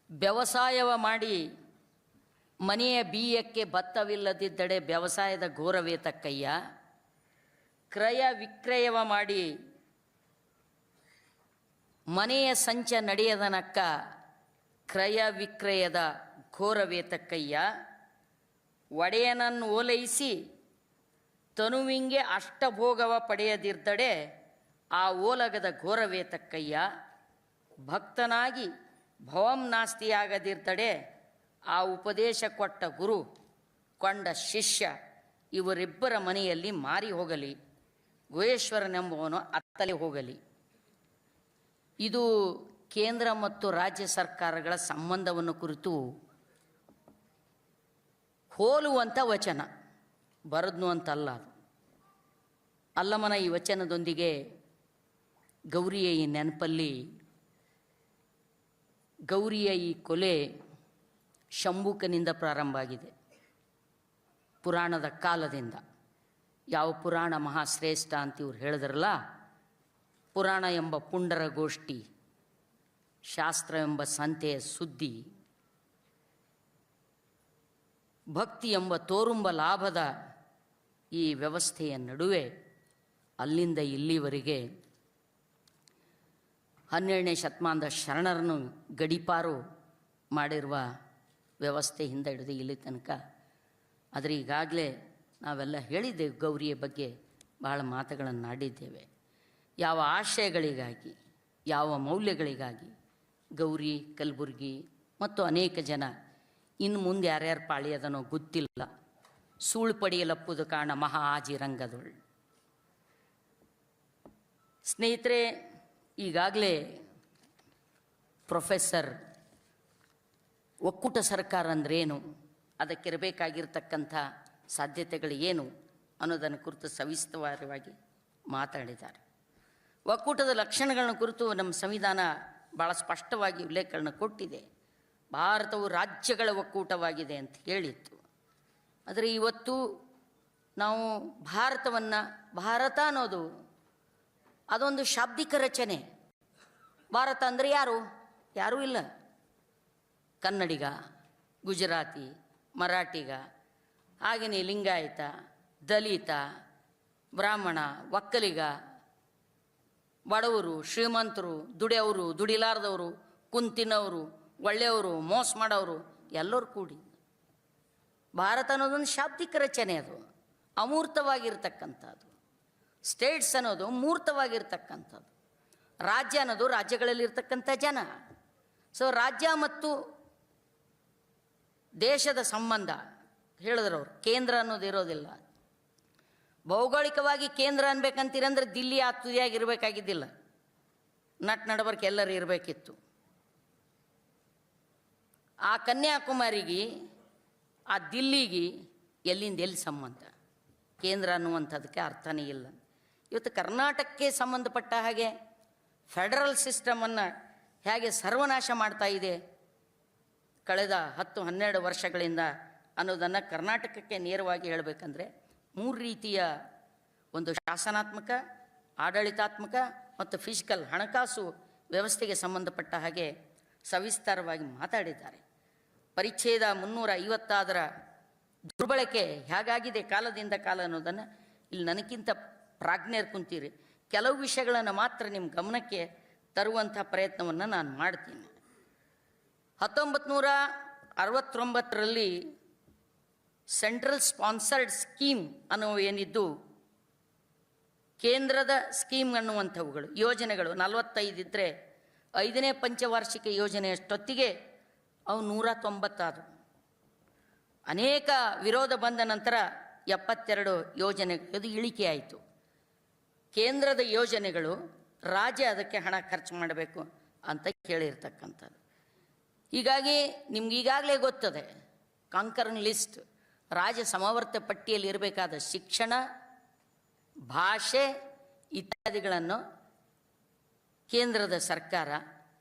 ವ್ಯವಸಾಯವ ಮಾಡಿ ಮನೆಯ ಬೀಯಕ್ಕೆ ಭತ್ತವಿಲ್ಲದಿದ್ದಡೆ ವ್ಯವಸಾಯದ ಘೋರವೇತಕ್ಕಯ್ಯ. ಕ್ರಯ ವಿಕ್ರಯವ ಮಾಡಿ ಮನೆಯ ಸಂಚ ನಡೆಯದನಕ್ಕ ಕ್ರಯ ವಿಕ್ರಯದ ಘೋರವೇತಕ್ಕಯ್ಯ. ಒಡೆಯನನ್ನು ಓಲೈಸಿ ತನುವಿಂಗೆ ಅಷ್ಟಭೋಗವ ಪಡೆಯದಿದ್ದಡೆ ಆ ಓಲಗದ ಘೋರವೇತಕ್ಕಯ್ಯ. ಭಕ್ತನಾಗಿ ಭವಂ ನಾಸ್ತಿಯಾಗದಿರ್ತಡೆ ಆ ಉಪದೇಶ ಕೊಟ್ಟ ಗುರು ಕೊಂಡ ಶಿಷ್ಯ ಇವರಿಬ್ಬರ ಮನೆಯಲ್ಲಿ ಮಾರಿ ಹೋಗಲಿ, ಗುಹೇಶ್ವರನೆಂಬುವನು ಅತ್ತಲೇ ಹೋಗಲಿ. ಇದು ಕೇಂದ್ರ ಮತ್ತು ರಾಜ್ಯ ಸರ್ಕಾರಗಳ ಸಂಬಂಧವನ್ನು ಕುರಿತು ಹೋಲುವಂಥ ವಚನ, ಬರದ್ನು ಅಂತಲ್ಲ. ಅದು ಅಲ್ಲಮನ ಈ ವಚನದೊಂದಿಗೆ ಗೌರಿಯ ಈ ನೆನಪಲ್ಲಿ ಗೌರಿಯ ಈ ಕೊಲೆ ಶಂಭುಕನಿಂದ ಪ್ರಾರಂಭ ಆಗಿದೆ. ಪುರಾಣದ ಕಾಲದಿಂದ ಯಾವ ಪುರಾಣ ಮಹಾಶ್ರೇಷ್ಠ ಅಂತ ಇವ್ರು ಹೇಳಿದ್ರಲ್ಲ, ಪುರಾಣ ಎಂಬ ಪುಂಡರ ಗೋಷ್ಠಿ, ಶಾಸ್ತ್ರ ಎಂಬ ಸಂತೆಯ ಸುದ್ದಿ, ಭಕ್ತಿ ಎಂಬ ತೋರುಂಬ ಲಾಭದ ಈ ವ್ಯವಸ್ಥೆಯ ನಡುವೆ ಅಲ್ಲಿಂದ ಇಲ್ಲಿವರೆಗೆ 12ನೇ ಶತಮಾನದ ಶರಣರನ್ನು ಗಡೀಪಾರು ಮಾಡಿರುವ ವ್ಯವಸ್ಥೆಯಿಂದ ಹಿಡಿದು ಇಲ್ಲಿ ತನಕ. ಆದರೆ ಈಗಾಗಲೇ ನಾವೆಲ್ಲ ಹೇಳಿದ್ದೇವೆ, ಗೌರಿಯ ಬಗ್ಗೆ ಭಾಳ ಮಾತುಗಳನ್ನು ಆಡಿದ್ದೇವೆ. ಯಾವ ಆಶಯಗಳಿಗಾಗಿ, ಯಾವ ಮೌಲ್ಯಗಳಿಗಾಗಿ ಗೌರಿ, ಕಲಬುರ್ಗಿ ಮತ್ತು ಅನೇಕ ಜನ ಇನ್ನು ಮುಂದೆ ಯಾರ್ಯಾರು ಪಾಳಿಯದನೋ ಗೊತ್ತಿಲ್ಲ, ಸೂಳು ಪಡೆಯಲಪ್ಪುದು ಕಾರಣ ಮಹಾ ಆಜಿರಂಗದೊಳ್. ಸ್ನೇಹಿತರೆ, ಈಗಾಗಲೇ ಪ್ರೊಫೆಸರ್ ಒಕ್ಕೂಟ ಸರ್ಕಾರ ಅಂದ್ರೇನು, ಅದಕ್ಕಿರಬೇಕಾಗಿರ್ತಕ್ಕಂಥ ಸಾಧ್ಯತೆಗಳು ಏನು ಅನ್ನೋದನ್ನು ಕುರಿತು ಸವಿಸ್ತರವಾಗಿ ಮಾತಾಡಿದ್ದಾರೆ. ಒಕ್ಕೂಟದ ಲಕ್ಷಣಗಳನ್ನ ಕುರಿತು ನಮ್ಮ ಸಂವಿಧಾನ ಭಾಳ ಸ್ಪಷ್ಟವಾಗಿ ಉಲ್ಲೇಖಗಳನ್ನು ಕೊಟ್ಟಿದೆ. ಭಾರತವು ರಾಜ್ಯಗಳ ಒಕ್ಕೂಟವಾಗಿದೆ ಅಂತ ಹೇಳಿತ್ತು. ಆದರೆ ಇವತ್ತು ನಾವು ಭಾರತವನ್ನು, ಭಾರತ ಅನ್ನೋದು ಅದೊಂದು ಶಾಬ್ದಿಕ ರಚನೆ. ಭಾರತ ಅಂದರೆ ಯಾರು? ಯಾರೂ ಇಲ್ಲ. ಕನ್ನಡಿಗ, ಗುಜರಾತಿ, ಮರಾಠಿಗ, ಹಾಗೆಯೇ ಲಿಂಗಾಯತ, ದಲಿತ, ಬ್ರಾಹ್ಮಣ, ಒಕ್ಕಲಿಗ, ಬಡವರು, ಶ್ರೀಮಂತರು, ದುಡಿಯೋರು, ದುಡಿಲಾರ್ದವರು, ಕುಂತಿನವರು, ಒಳ್ಳೆಯವರು, ಮೋಸ ಮಾಡೋರು ಎಲ್ಲರೂ ಕೂಡಿ ಭಾರತ ಅನ್ನೋದೊಂದು ಶಾಬ್ದಿಕ ರಚನೆ. ಅದು ಅಮೂರ್ತವಾಗಿರ್ತಕ್ಕಂಥದ್ದು. ಸ್ಟೇಟ್ಸ್ ಅನ್ನೋದು ಮೂರ್ತವಾಗಿರ್ತಕ್ಕಂಥದ್ದು. ರಾಜ್ಯ ಅನ್ನೋದು ರಾಜ್ಯಗಳಲ್ಲಿರ್ತಕ್ಕಂಥ ಜನ. ಸೊ ರಾಜ್ಯ ಮತ್ತು ದೇಶದ ಸಂಬಂಧ ಹೇಳಿದ್ರವ್ರು, ಕೇಂದ್ರ ಅನ್ನೋದು ಇರೋದಿಲ್ಲ. ಭೌಗೋಳಿಕವಾಗಿ ಕೇಂದ್ರ ಅನ್ಬೇಕಂತೀರಂದ್ರೆ ದಿಲ್ಲಿ ಆ ತುದಿಯಾಗಿರಬೇಕಾಗಿದ್ದಿಲ್ಲ, ನಡಬರ್ಕ್ ಎಲ್ಲರೂ ಇರಬೇಕಿತ್ತು. ಆ ಕನ್ಯಾಕುಮಾರಿಗೆ, ಆ ದಿಲ್ಲಿಗೆ ಎಲ್ಲಿಂದ ಎಲ್ಲಿ ಸಂಬಂಧ? ಕೇಂದ್ರ ಅನ್ನುವಂಥದ್ದಕ್ಕೆ ಅರ್ಥನೇ ಇಲ್ಲ. ಇವತ್ತು ಕರ್ನಾಟಕಕ್ಕೆ ಸಂಬಂಧಪಟ್ಟ ಹಾಗೆ ಫೆಡರಲ್ ಸಿಸ್ಟಮನ್ನು ಹೇಗೆ ಸರ್ವನಾಶ ಮಾಡ್ತಾ ಇದೆ ಕಳೆದ 10-12 ವರ್ಷಗಳಿಂದ ಅನ್ನೋದನ್ನು ಕರ್ನಾಟಕಕ್ಕೆ ನೇರವಾಗಿ ಹೇಳಬೇಕಂದ್ರೆ 3 ರೀತಿಯ ಒಂದು ಶಾಸನಾತ್ಮಕ, ಆಡಳಿತಾತ್ಮಕ ಮತ್ತು ಫಿಸಿಕಲ್, ಹಣಕಾಸು ವ್ಯವಸ್ಥೆಗೆ ಸಂಬಂಧಪಟ್ಟ ಹಾಗೆ ಸವಿಸ್ತಾರವಾಗಿ ಮಾತಾಡಿದ್ದಾರೆ. ಪರಿಚ್ಛೇದ 350 ದುರ್ಬಳಕೆ ಹೇಗಾಗಿದೆ ಕಾಲದಿಂದ ಕಾಲ ಅನ್ನೋದನ್ನು ಇಲ್ಲಿ ನನಗಿಂತ ಪ್ರಾಜ್ಞರು ಕುಂತೀರಿ. ಕೆಲವು ವಿಷಯಗಳನ್ನು ಮಾತ್ರ ನಿಮ್ಮ ಗಮನಕ್ಕೆ ತರುವಂಥ ಪ್ರಯತ್ನವನ್ನು ನಾನು ಮಾಡ್ತೀನಿ. 1969ರಲ್ಲಿ ಸೆಂಟ್ರಲ್ ಸ್ಪಾನ್ಸರ್ಡ್ ಸ್ಕೀಮ್ ಅನ್ನೋ ಏನಿದ್ದು, ಕೇಂದ್ರದ ಸ್ಕೀಮ್ ಅನ್ನುವಂಥವುಗಳು, ಯೋಜನೆಗಳು 45 ಇದ್ದರೆ 5ನೇ ಪಂಚವಾರ್ಷಿಕ ಯೋಜನೆಯಷ್ಟೊತ್ತಿಗೆ ಅವು 190 ಆದವು. ಅನೇಕ ವಿರೋಧ ಬಂದ ನಂತರ 72 ಯೋಜನೆಗಳು ಇಳಿಕೆ ಆಯಿತು. ಕೇಂದ್ರದ ಯೋಜನೆಗಳು, ರಾಜ್ಯ ಅದಕ್ಕೆ ಹಣ ಖರ್ಚು ಮಾಡಬೇಕು ಅಂತ ಕೇಳಿರ್ತಕ್ಕಂಥದ್ದು. ಹೀಗಾಗಿ ನಿಮ್ಗೀಗಾಗಲೇ ಗೊತ್ತದೆ, ಕಾಂಕರನ್ ಲಿಸ್ಟ್, ರಾಜ್ಯ ಸಮವರ್ತ ಪಟ್ಟಿಯಲ್ಲಿ ಇರಬೇಕಾದ ಶಿಕ್ಷಣ, ಭಾಷೆ ಇತ್ಯಾದಿಗಳನ್ನು ಕೇಂದ್ರದ ಸರ್ಕಾರ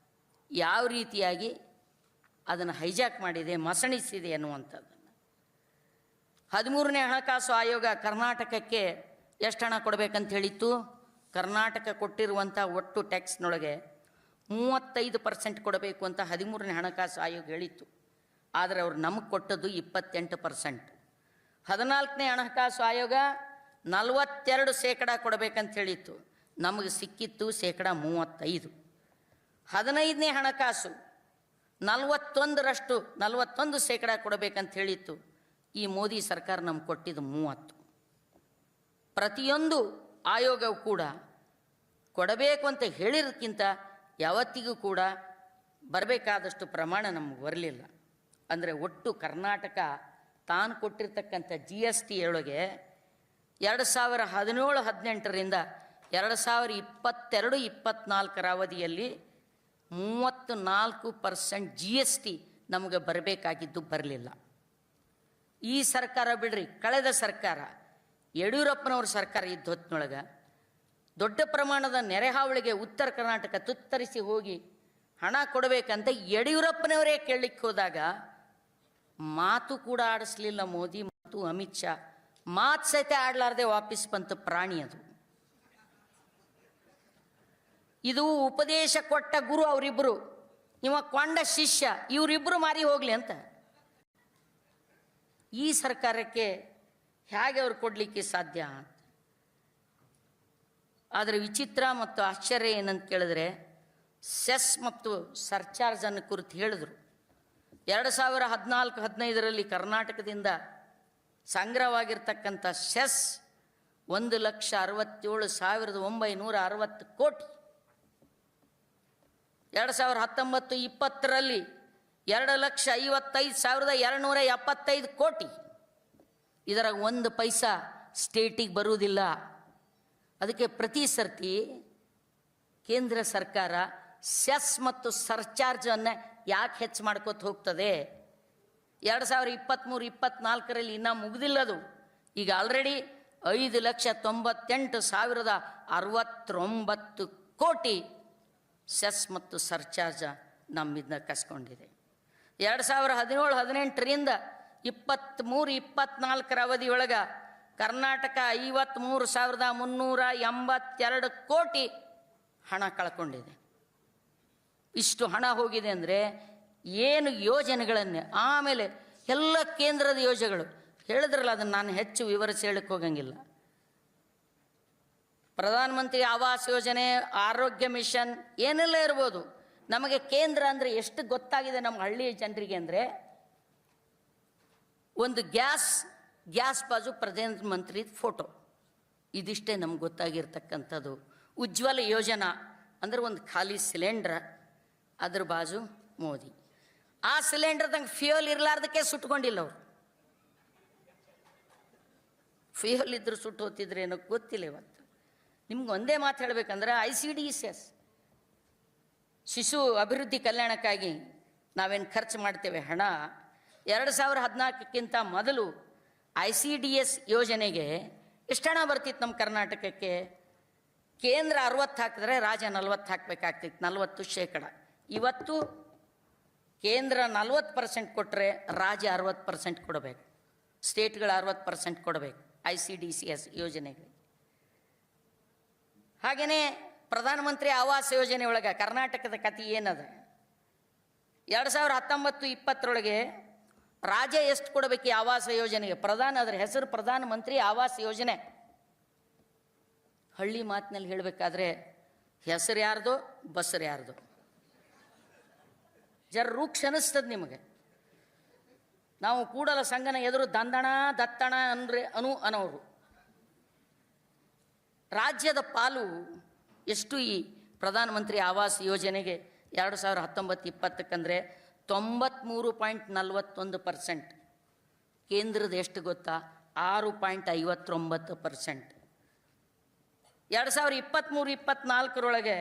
ಯಾವ ರೀತಿಯಾಗಿ ಅದನ್ನು ಹೈಜಾಕ್ ಮಾಡಿದೆ, ಮಸಣಿಸಿದೆ ಅನ್ನುವಂಥದ್ದನ್ನು. 13ನೇ ಹಣಕಾಸು ಆಯೋಗ ಕರ್ನಾಟಕಕ್ಕೆ ಎಷ್ಟು ಹಣ ಕೊಡಬೇಕಂತ ಹೇಳಿತ್ತು? ಕರ್ನಾಟಕ ಕೊಟ್ಟಿರುವಂಥ ಒಟ್ಟು ಟ್ಯಾಕ್ಸ್ನೊಳಗೆ 35% ಕೊಡಬೇಕು ಅಂತ 13ನೇ ಹಣಕಾಸು ಆಯೋಗ ಹೇಳಿತ್ತು. ಆದರೆ ಅವ್ರು ನಮಗೆ ಕೊಟ್ಟದ್ದು 28%. 14ನೇ ಹಣಕಾಸು ಆಯೋಗ 42% ಕೊಡಬೇಕಂತ ಹೇಳಿತ್ತು, ನಮಗೆ ಸಿಕ್ಕಿತ್ತು 35%. 15ನೇ ಹಣಕಾಸು 41% ಕೊಡಬೇಕಂತ ಹೇಳಿತ್ತು, ಈ ಮೋದಿ ಸರ್ಕಾರ ನಮ್ಗೆ ಕೊಟ್ಟಿದ್ದು 30%. ಪ್ರತಿಯೊಂದು ಆಯೋಗವು ಕೂಡ ಕೊಡಬೇಕು ಅಂತ ಹೇಳಿರೋದಕ್ಕಿಂತ ಯಾವತ್ತಿಗೂ ಕೂಡ ಬರಬೇಕಾದಷ್ಟು ಪ್ರಮಾಣ ನಮಗೆ ಬರಲಿಲ್ಲ. ಅಂದರೆ ಒಟ್ಟು ಕರ್ನಾಟಕ ತಾನು ಕೊಟ್ಟಿರ್ತಕ್ಕಂಥ GST ಒಳಗೆ 2017-18ರಿಂದ 2022-24 ಅವಧಿಯಲ್ಲಿ 34% GST ನಮಗೆ ಬರಬೇಕಾಗಿದ್ದು ಬರಲಿಲ್ಲ. ಈ ಸರ್ಕಾರ ಬಿಡ್ರಿ, ಕಳೆದ ಸರ್ಕಾರ ಯಡಿಯೂರಪ್ಪನವ್ರ ಸರ್ಕಾರ ಇದ್ದ ಹೊತ್ತಿನೊಳಗೆ ದೊಡ್ಡ ಪ್ರಮಾಣದ ನೆರೆಹಾವಳಿಗೆ ಉತ್ತರ ಕರ್ನಾಟಕ ತುತ್ತರಿಸಿ ಹೋಗಿ ಹಣ ಕೊಡಬೇಕಂತ ಯಡಿಯೂರಪ್ಪನವರೇ ಕೇಳಲಿಕ್ಕೆ ಹೋದಾಗ ಮಾತು ಕೂಡ ಆಡಿಸ್ಲಿಲ್ಲ ಮೋದಿ ಮತ್ತು ಅಮಿತ್ ಶಾ. ಮಾತು ಸಹಿತ ಆಡಲಾರ್ದೆ ವಾಪಸ್ ಬಂತು ಪ್ರಾಣಿ ಅದು. ಇದು ಉಪದೇಶ ಕೊಟ್ಟ ಗುರು ಅವರಿಬ್ಬರು, ಇವ ಕೊಂಡ ಶಿಷ್ಯ, ಇವರಿಬ್ಬರು ಮಾರಿ ಹೋಗ್ಲಿ ಅಂತ. ಈ ಸರ್ಕಾರಕ್ಕೆ ಹೇಗೆ ಅವ್ರು ಕೊಡಲಿಕ್ಕೆ ಸಾಧ್ಯ? ಆದರೆ ವಿಚಿತ್ರ ಮತ್ತು ಆಶ್ಚರ್ಯ ಏನಂತ ಕೇಳಿದ್ರೆ, ಸೆಸ್ ಮತ್ತು ಸರ್ಚಾರ್ಜನ್ನು ಕುರಿತು ಹೇಳಿದ್ರು. 2014-15ರಲ್ಲಿ ಕರ್ನಾಟಕದಿಂದ ಸಂಗ್ರಹವಾಗಿರ್ತಕ್ಕಂಥ ಸೆಸ್ 1,67,960 ಕೋಟಿ. 2019-20ರಲ್ಲಿ 2,55,275 ಕೋಟಿ. ಇದರ 1 ಪೈಸಾ ಸ್ಟೇಟಿಗೆ ಬರುವುದಿಲ್ಲ. ಅದಕ್ಕೆ ಪ್ರತಿ ಸರ್ತಿ ಕೇಂದ್ರ ಸರ್ಕಾರ ಸೆಸ್ ಮತ್ತು ಸರ್ಚಾರ್ಜನ್ನು ಯಾಕೆ ಹೆಚ್ಚು ಮಾಡ್ಕೋತ ಹೋಗ್ತದೆ? 2023-24ರಲ್ಲಿ ಇನ್ನೂ ಮುಗಿದಿಲ್ಲದು. ಈಗ ಆಲ್ರೆಡಿ 5,98,069 ಕೋಟಿ ಸೆಸ್ ಮತ್ತು ಸರ್ಚಾರ್ಜ ನಮ್ಮಿಂದ ಕಸ್ಕೊಂಡಿದೆ. 2017-18ರಿಂದ 23-24 ಅವಧಿಯೊಳಗೆ ಕರ್ನಾಟಕ 53,382 ಕೋಟಿ ಹಣ ಕಳ್ಕೊಂಡಿದೆ. ಇಷ್ಟು ಹಣ ಹೋಗಿದೆ ಅಂದರೆ ಏನು ಯೋಜನೆಗಳನ್ನು, ಆಮೇಲೆ ಎಲ್ಲ ಕೇಂದ್ರದ ಯೋಜನೆಗಳು ಹೇಳಿದ್ರಲ್ಲ, ಅದನ್ನು ನಾನು ಹೆಚ್ಚು ವಿವರಿಸಿ ಹೇಳಕ್ಕೆ ಹೋಗಂಗಿಲ್ಲ. ಪ್ರಧಾನಮಂತ್ರಿ ಆವಾಸ್ ಯೋಜನೆ, ಆರೋಗ್ಯ ಮಿಷನ್ ಏನೆಲ್ಲ ಇರ್ಬೋದು. ನಮಗೆ ಕೇಂದ್ರ ಅಂದರೆ ಎಷ್ಟು ಗೊತ್ತಾಗಿದೆ ನಮ್ಮ ಹಳ್ಳಿಯ ಜನರಿಗೆ ಅಂದರೆ, ಒಂದು ಗ್ಯಾಸ್ ಬಾಜು ಪ್ರಧಾನಮಂತ್ರಿ ಫೋಟೋ, ಇದಿಷ್ಟೇ ನಮ್ಗೆ ಗೊತ್ತಾಗಿರ್ತಕ್ಕಂಥದ್ದು. ಉಜ್ವಲ ಯೋಜನಾ ಅಂದರೆ ಒಂದು ಖಾಲಿ ಸಿಲಿಂಡ್ರ, ಅದ್ರ ಬಾಜು ಮೋದಿ. ಆ ಸಿಲಿಂಡರ್ದಂಗೆ ಫ್ಯೂಯಲ್ ಇರಲಾರ್ದಕ್ಕೆ ಸುಟ್ಕೊಂಡಿಲ್ಲ ಅವರು. ಫ್ಯೂಯಲ್ ಇದ್ರೂ ಸುಟ್ಟು ಹೋಗ್ತಿದ್ರೆ ಏನೋ ಗೊತ್ತಿಲ್ಲ. ಇವತ್ತು ನಿಮ್ಗೆ ಒಂದೇ ಮಾತು ಹೇಳಬೇಕಂದ್ರೆ, ICDSS ಶಿಶು ಅಭಿವೃದ್ಧಿ ಕಲ್ಯಾಣಕ್ಕಾಗಿ ನಾವೇನು ಖರ್ಚು ಮಾಡ್ತೇವೆ ಹಣ, 2014ಕ್ಕಿಂತ ಮೊದಲು ICDS ಯೋಜನೆಗೆ ಎಷ್ಟು ಹಣ ಬರ್ತಿತ್ತು ನಮ್ಮ ಕರ್ನಾಟಕಕ್ಕೆ? ಕೇಂದ್ರ 60 ಹಾಕಿದ್ರೆ ರಾಜ್ಯ 40 ಹಾಕಬೇಕಾಗ್ತಿತ್ತು, 40%. ಇವತ್ತು ಕೇಂದ್ರ 40% ಕೊಟ್ಟರೆ ರಾಜ್ಯ 60% ಕೊಡಬೇಕು, ಸ್ಟೇಟ್ಗಳು 60% ಕೊಡಬೇಕು ICDSS ಯೋಜನೆಗಳಿಗೆ. ಹಾಗೆಯೇ ಪ್ರಧಾನಮಂತ್ರಿ ಆವಾಸ್ ಯೋಜನೆ ಒಳಗೆ ಕರ್ನಾಟಕದ ಕಥೆ ಏನದ? 2019-20 ರಾಜ್ಯ ಎಷ್ಟು ಕೊಡಬೇಕು ಈ ಆವಾಸ ಯೋಜನೆಗೆ? ಅದರ ಹೆಸರು ಪ್ರಧಾನಮಂತ್ರಿ ಆವಾಸ್ ಯೋಜನೆ. ಹಳ್ಳಿ ಮಾತಿನಲ್ಲಿ ಹೇಳಬೇಕಾದ್ರೆ ಹೆಸರು ಯಾರ್ದು, ಬಸರು ಯಾರ್ದು? ಜರ ರೂಕ್ಷ ಅನಿಸ್ತದೆ ನಿಮಗೆ. ನಾವು ಕೂಡಲ ಸಂಗನ ಎದುರು ದಂದಣ ದತ್ತಣ ಅನ್ನೋರು. ರಾಜ್ಯದ ಪಾಲು ಎಷ್ಟು ಈ ಪ್ರಧಾನಮಂತ್ರಿ ಆವಾಸ್ ಯೋಜನೆಗೆ 2019-20 93.41%. ಕೇಂದ್ರದ ಎಷ್ಟು ಗೊತ್ತಾ? 6.59%. 2023-24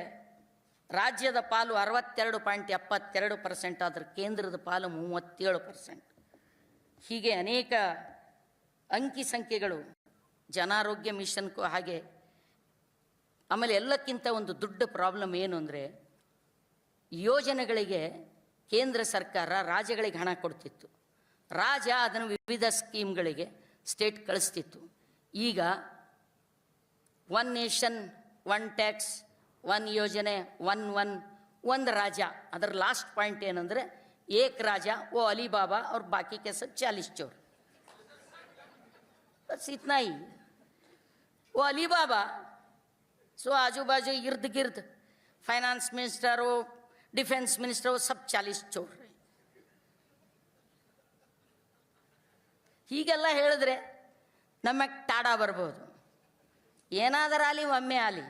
ರಾಜ್ಯದ ಪಾಲು 62.72%, ಆದರೆ ಕೇಂದ್ರದ ಪಾಲು 37%. ಹೀಗೆ ಅನೇಕ ಅಂಕಿ ಸಂಖ್ಯೆಗಳು ಜನಾರೋಗ್ಯ ಮಿಷನ್ಗೂ ಹಾಗೆ. ಆಮೇಲೆ ಎಲ್ಲಕ್ಕಿಂತ ಒಂದು ದೊಡ್ಡ ಪ್ರಾಬ್ಲಮ್ ಏನು ಅಂದರೆ, ಯೋಜನೆಗಳಿಗೆ ಕೇಂದ್ರ ಸರ್ಕಾರ ರಾಜ್ಯಗಳಿಗೆ ಹಣ ಕೊಡ್ತಿತ್ತು, ರಾಜ್ಯ ಅದನ್ನು ವಿವಿಧ ಸ್ಕೀಮ್ಗಳಿಗೆ ಸ್ಟೇಟ್ ಕಳಿಸ್ತಿತ್ತು. ಈಗ 1 ನೇಷನ್ 1 ಟ್ಯಾಕ್ಸ್, 1 ಯೋಜನೆ, 1 ಒಂದು ರಾಜ, ಅದರ ಲಾಸ್ಟ್ ಪಾಯಿಂಟ್ ಏನಂದರೆ ಏಕ್ ರಾಜ ಓ ಅಲಿಬಾಬಾ और बाकी के सब 40 चोर, बस इतना ही। वो अलीबाबा सो आजू बाजू इर्द गिर्द फाइनेंस मिनिस्टर हो, डिफेंस मिनिस्टर हो, सब 40 चोर। ಹೀಗೆಲ್ಲ ಹೇಳಿದ್ರೆ ನಮಗೆ ಟಾಡ ಬರ್ಬೋದು. ಏನಾದರಾಗಲಿ ಒಮ್ಮೆ ಆಗಲಿ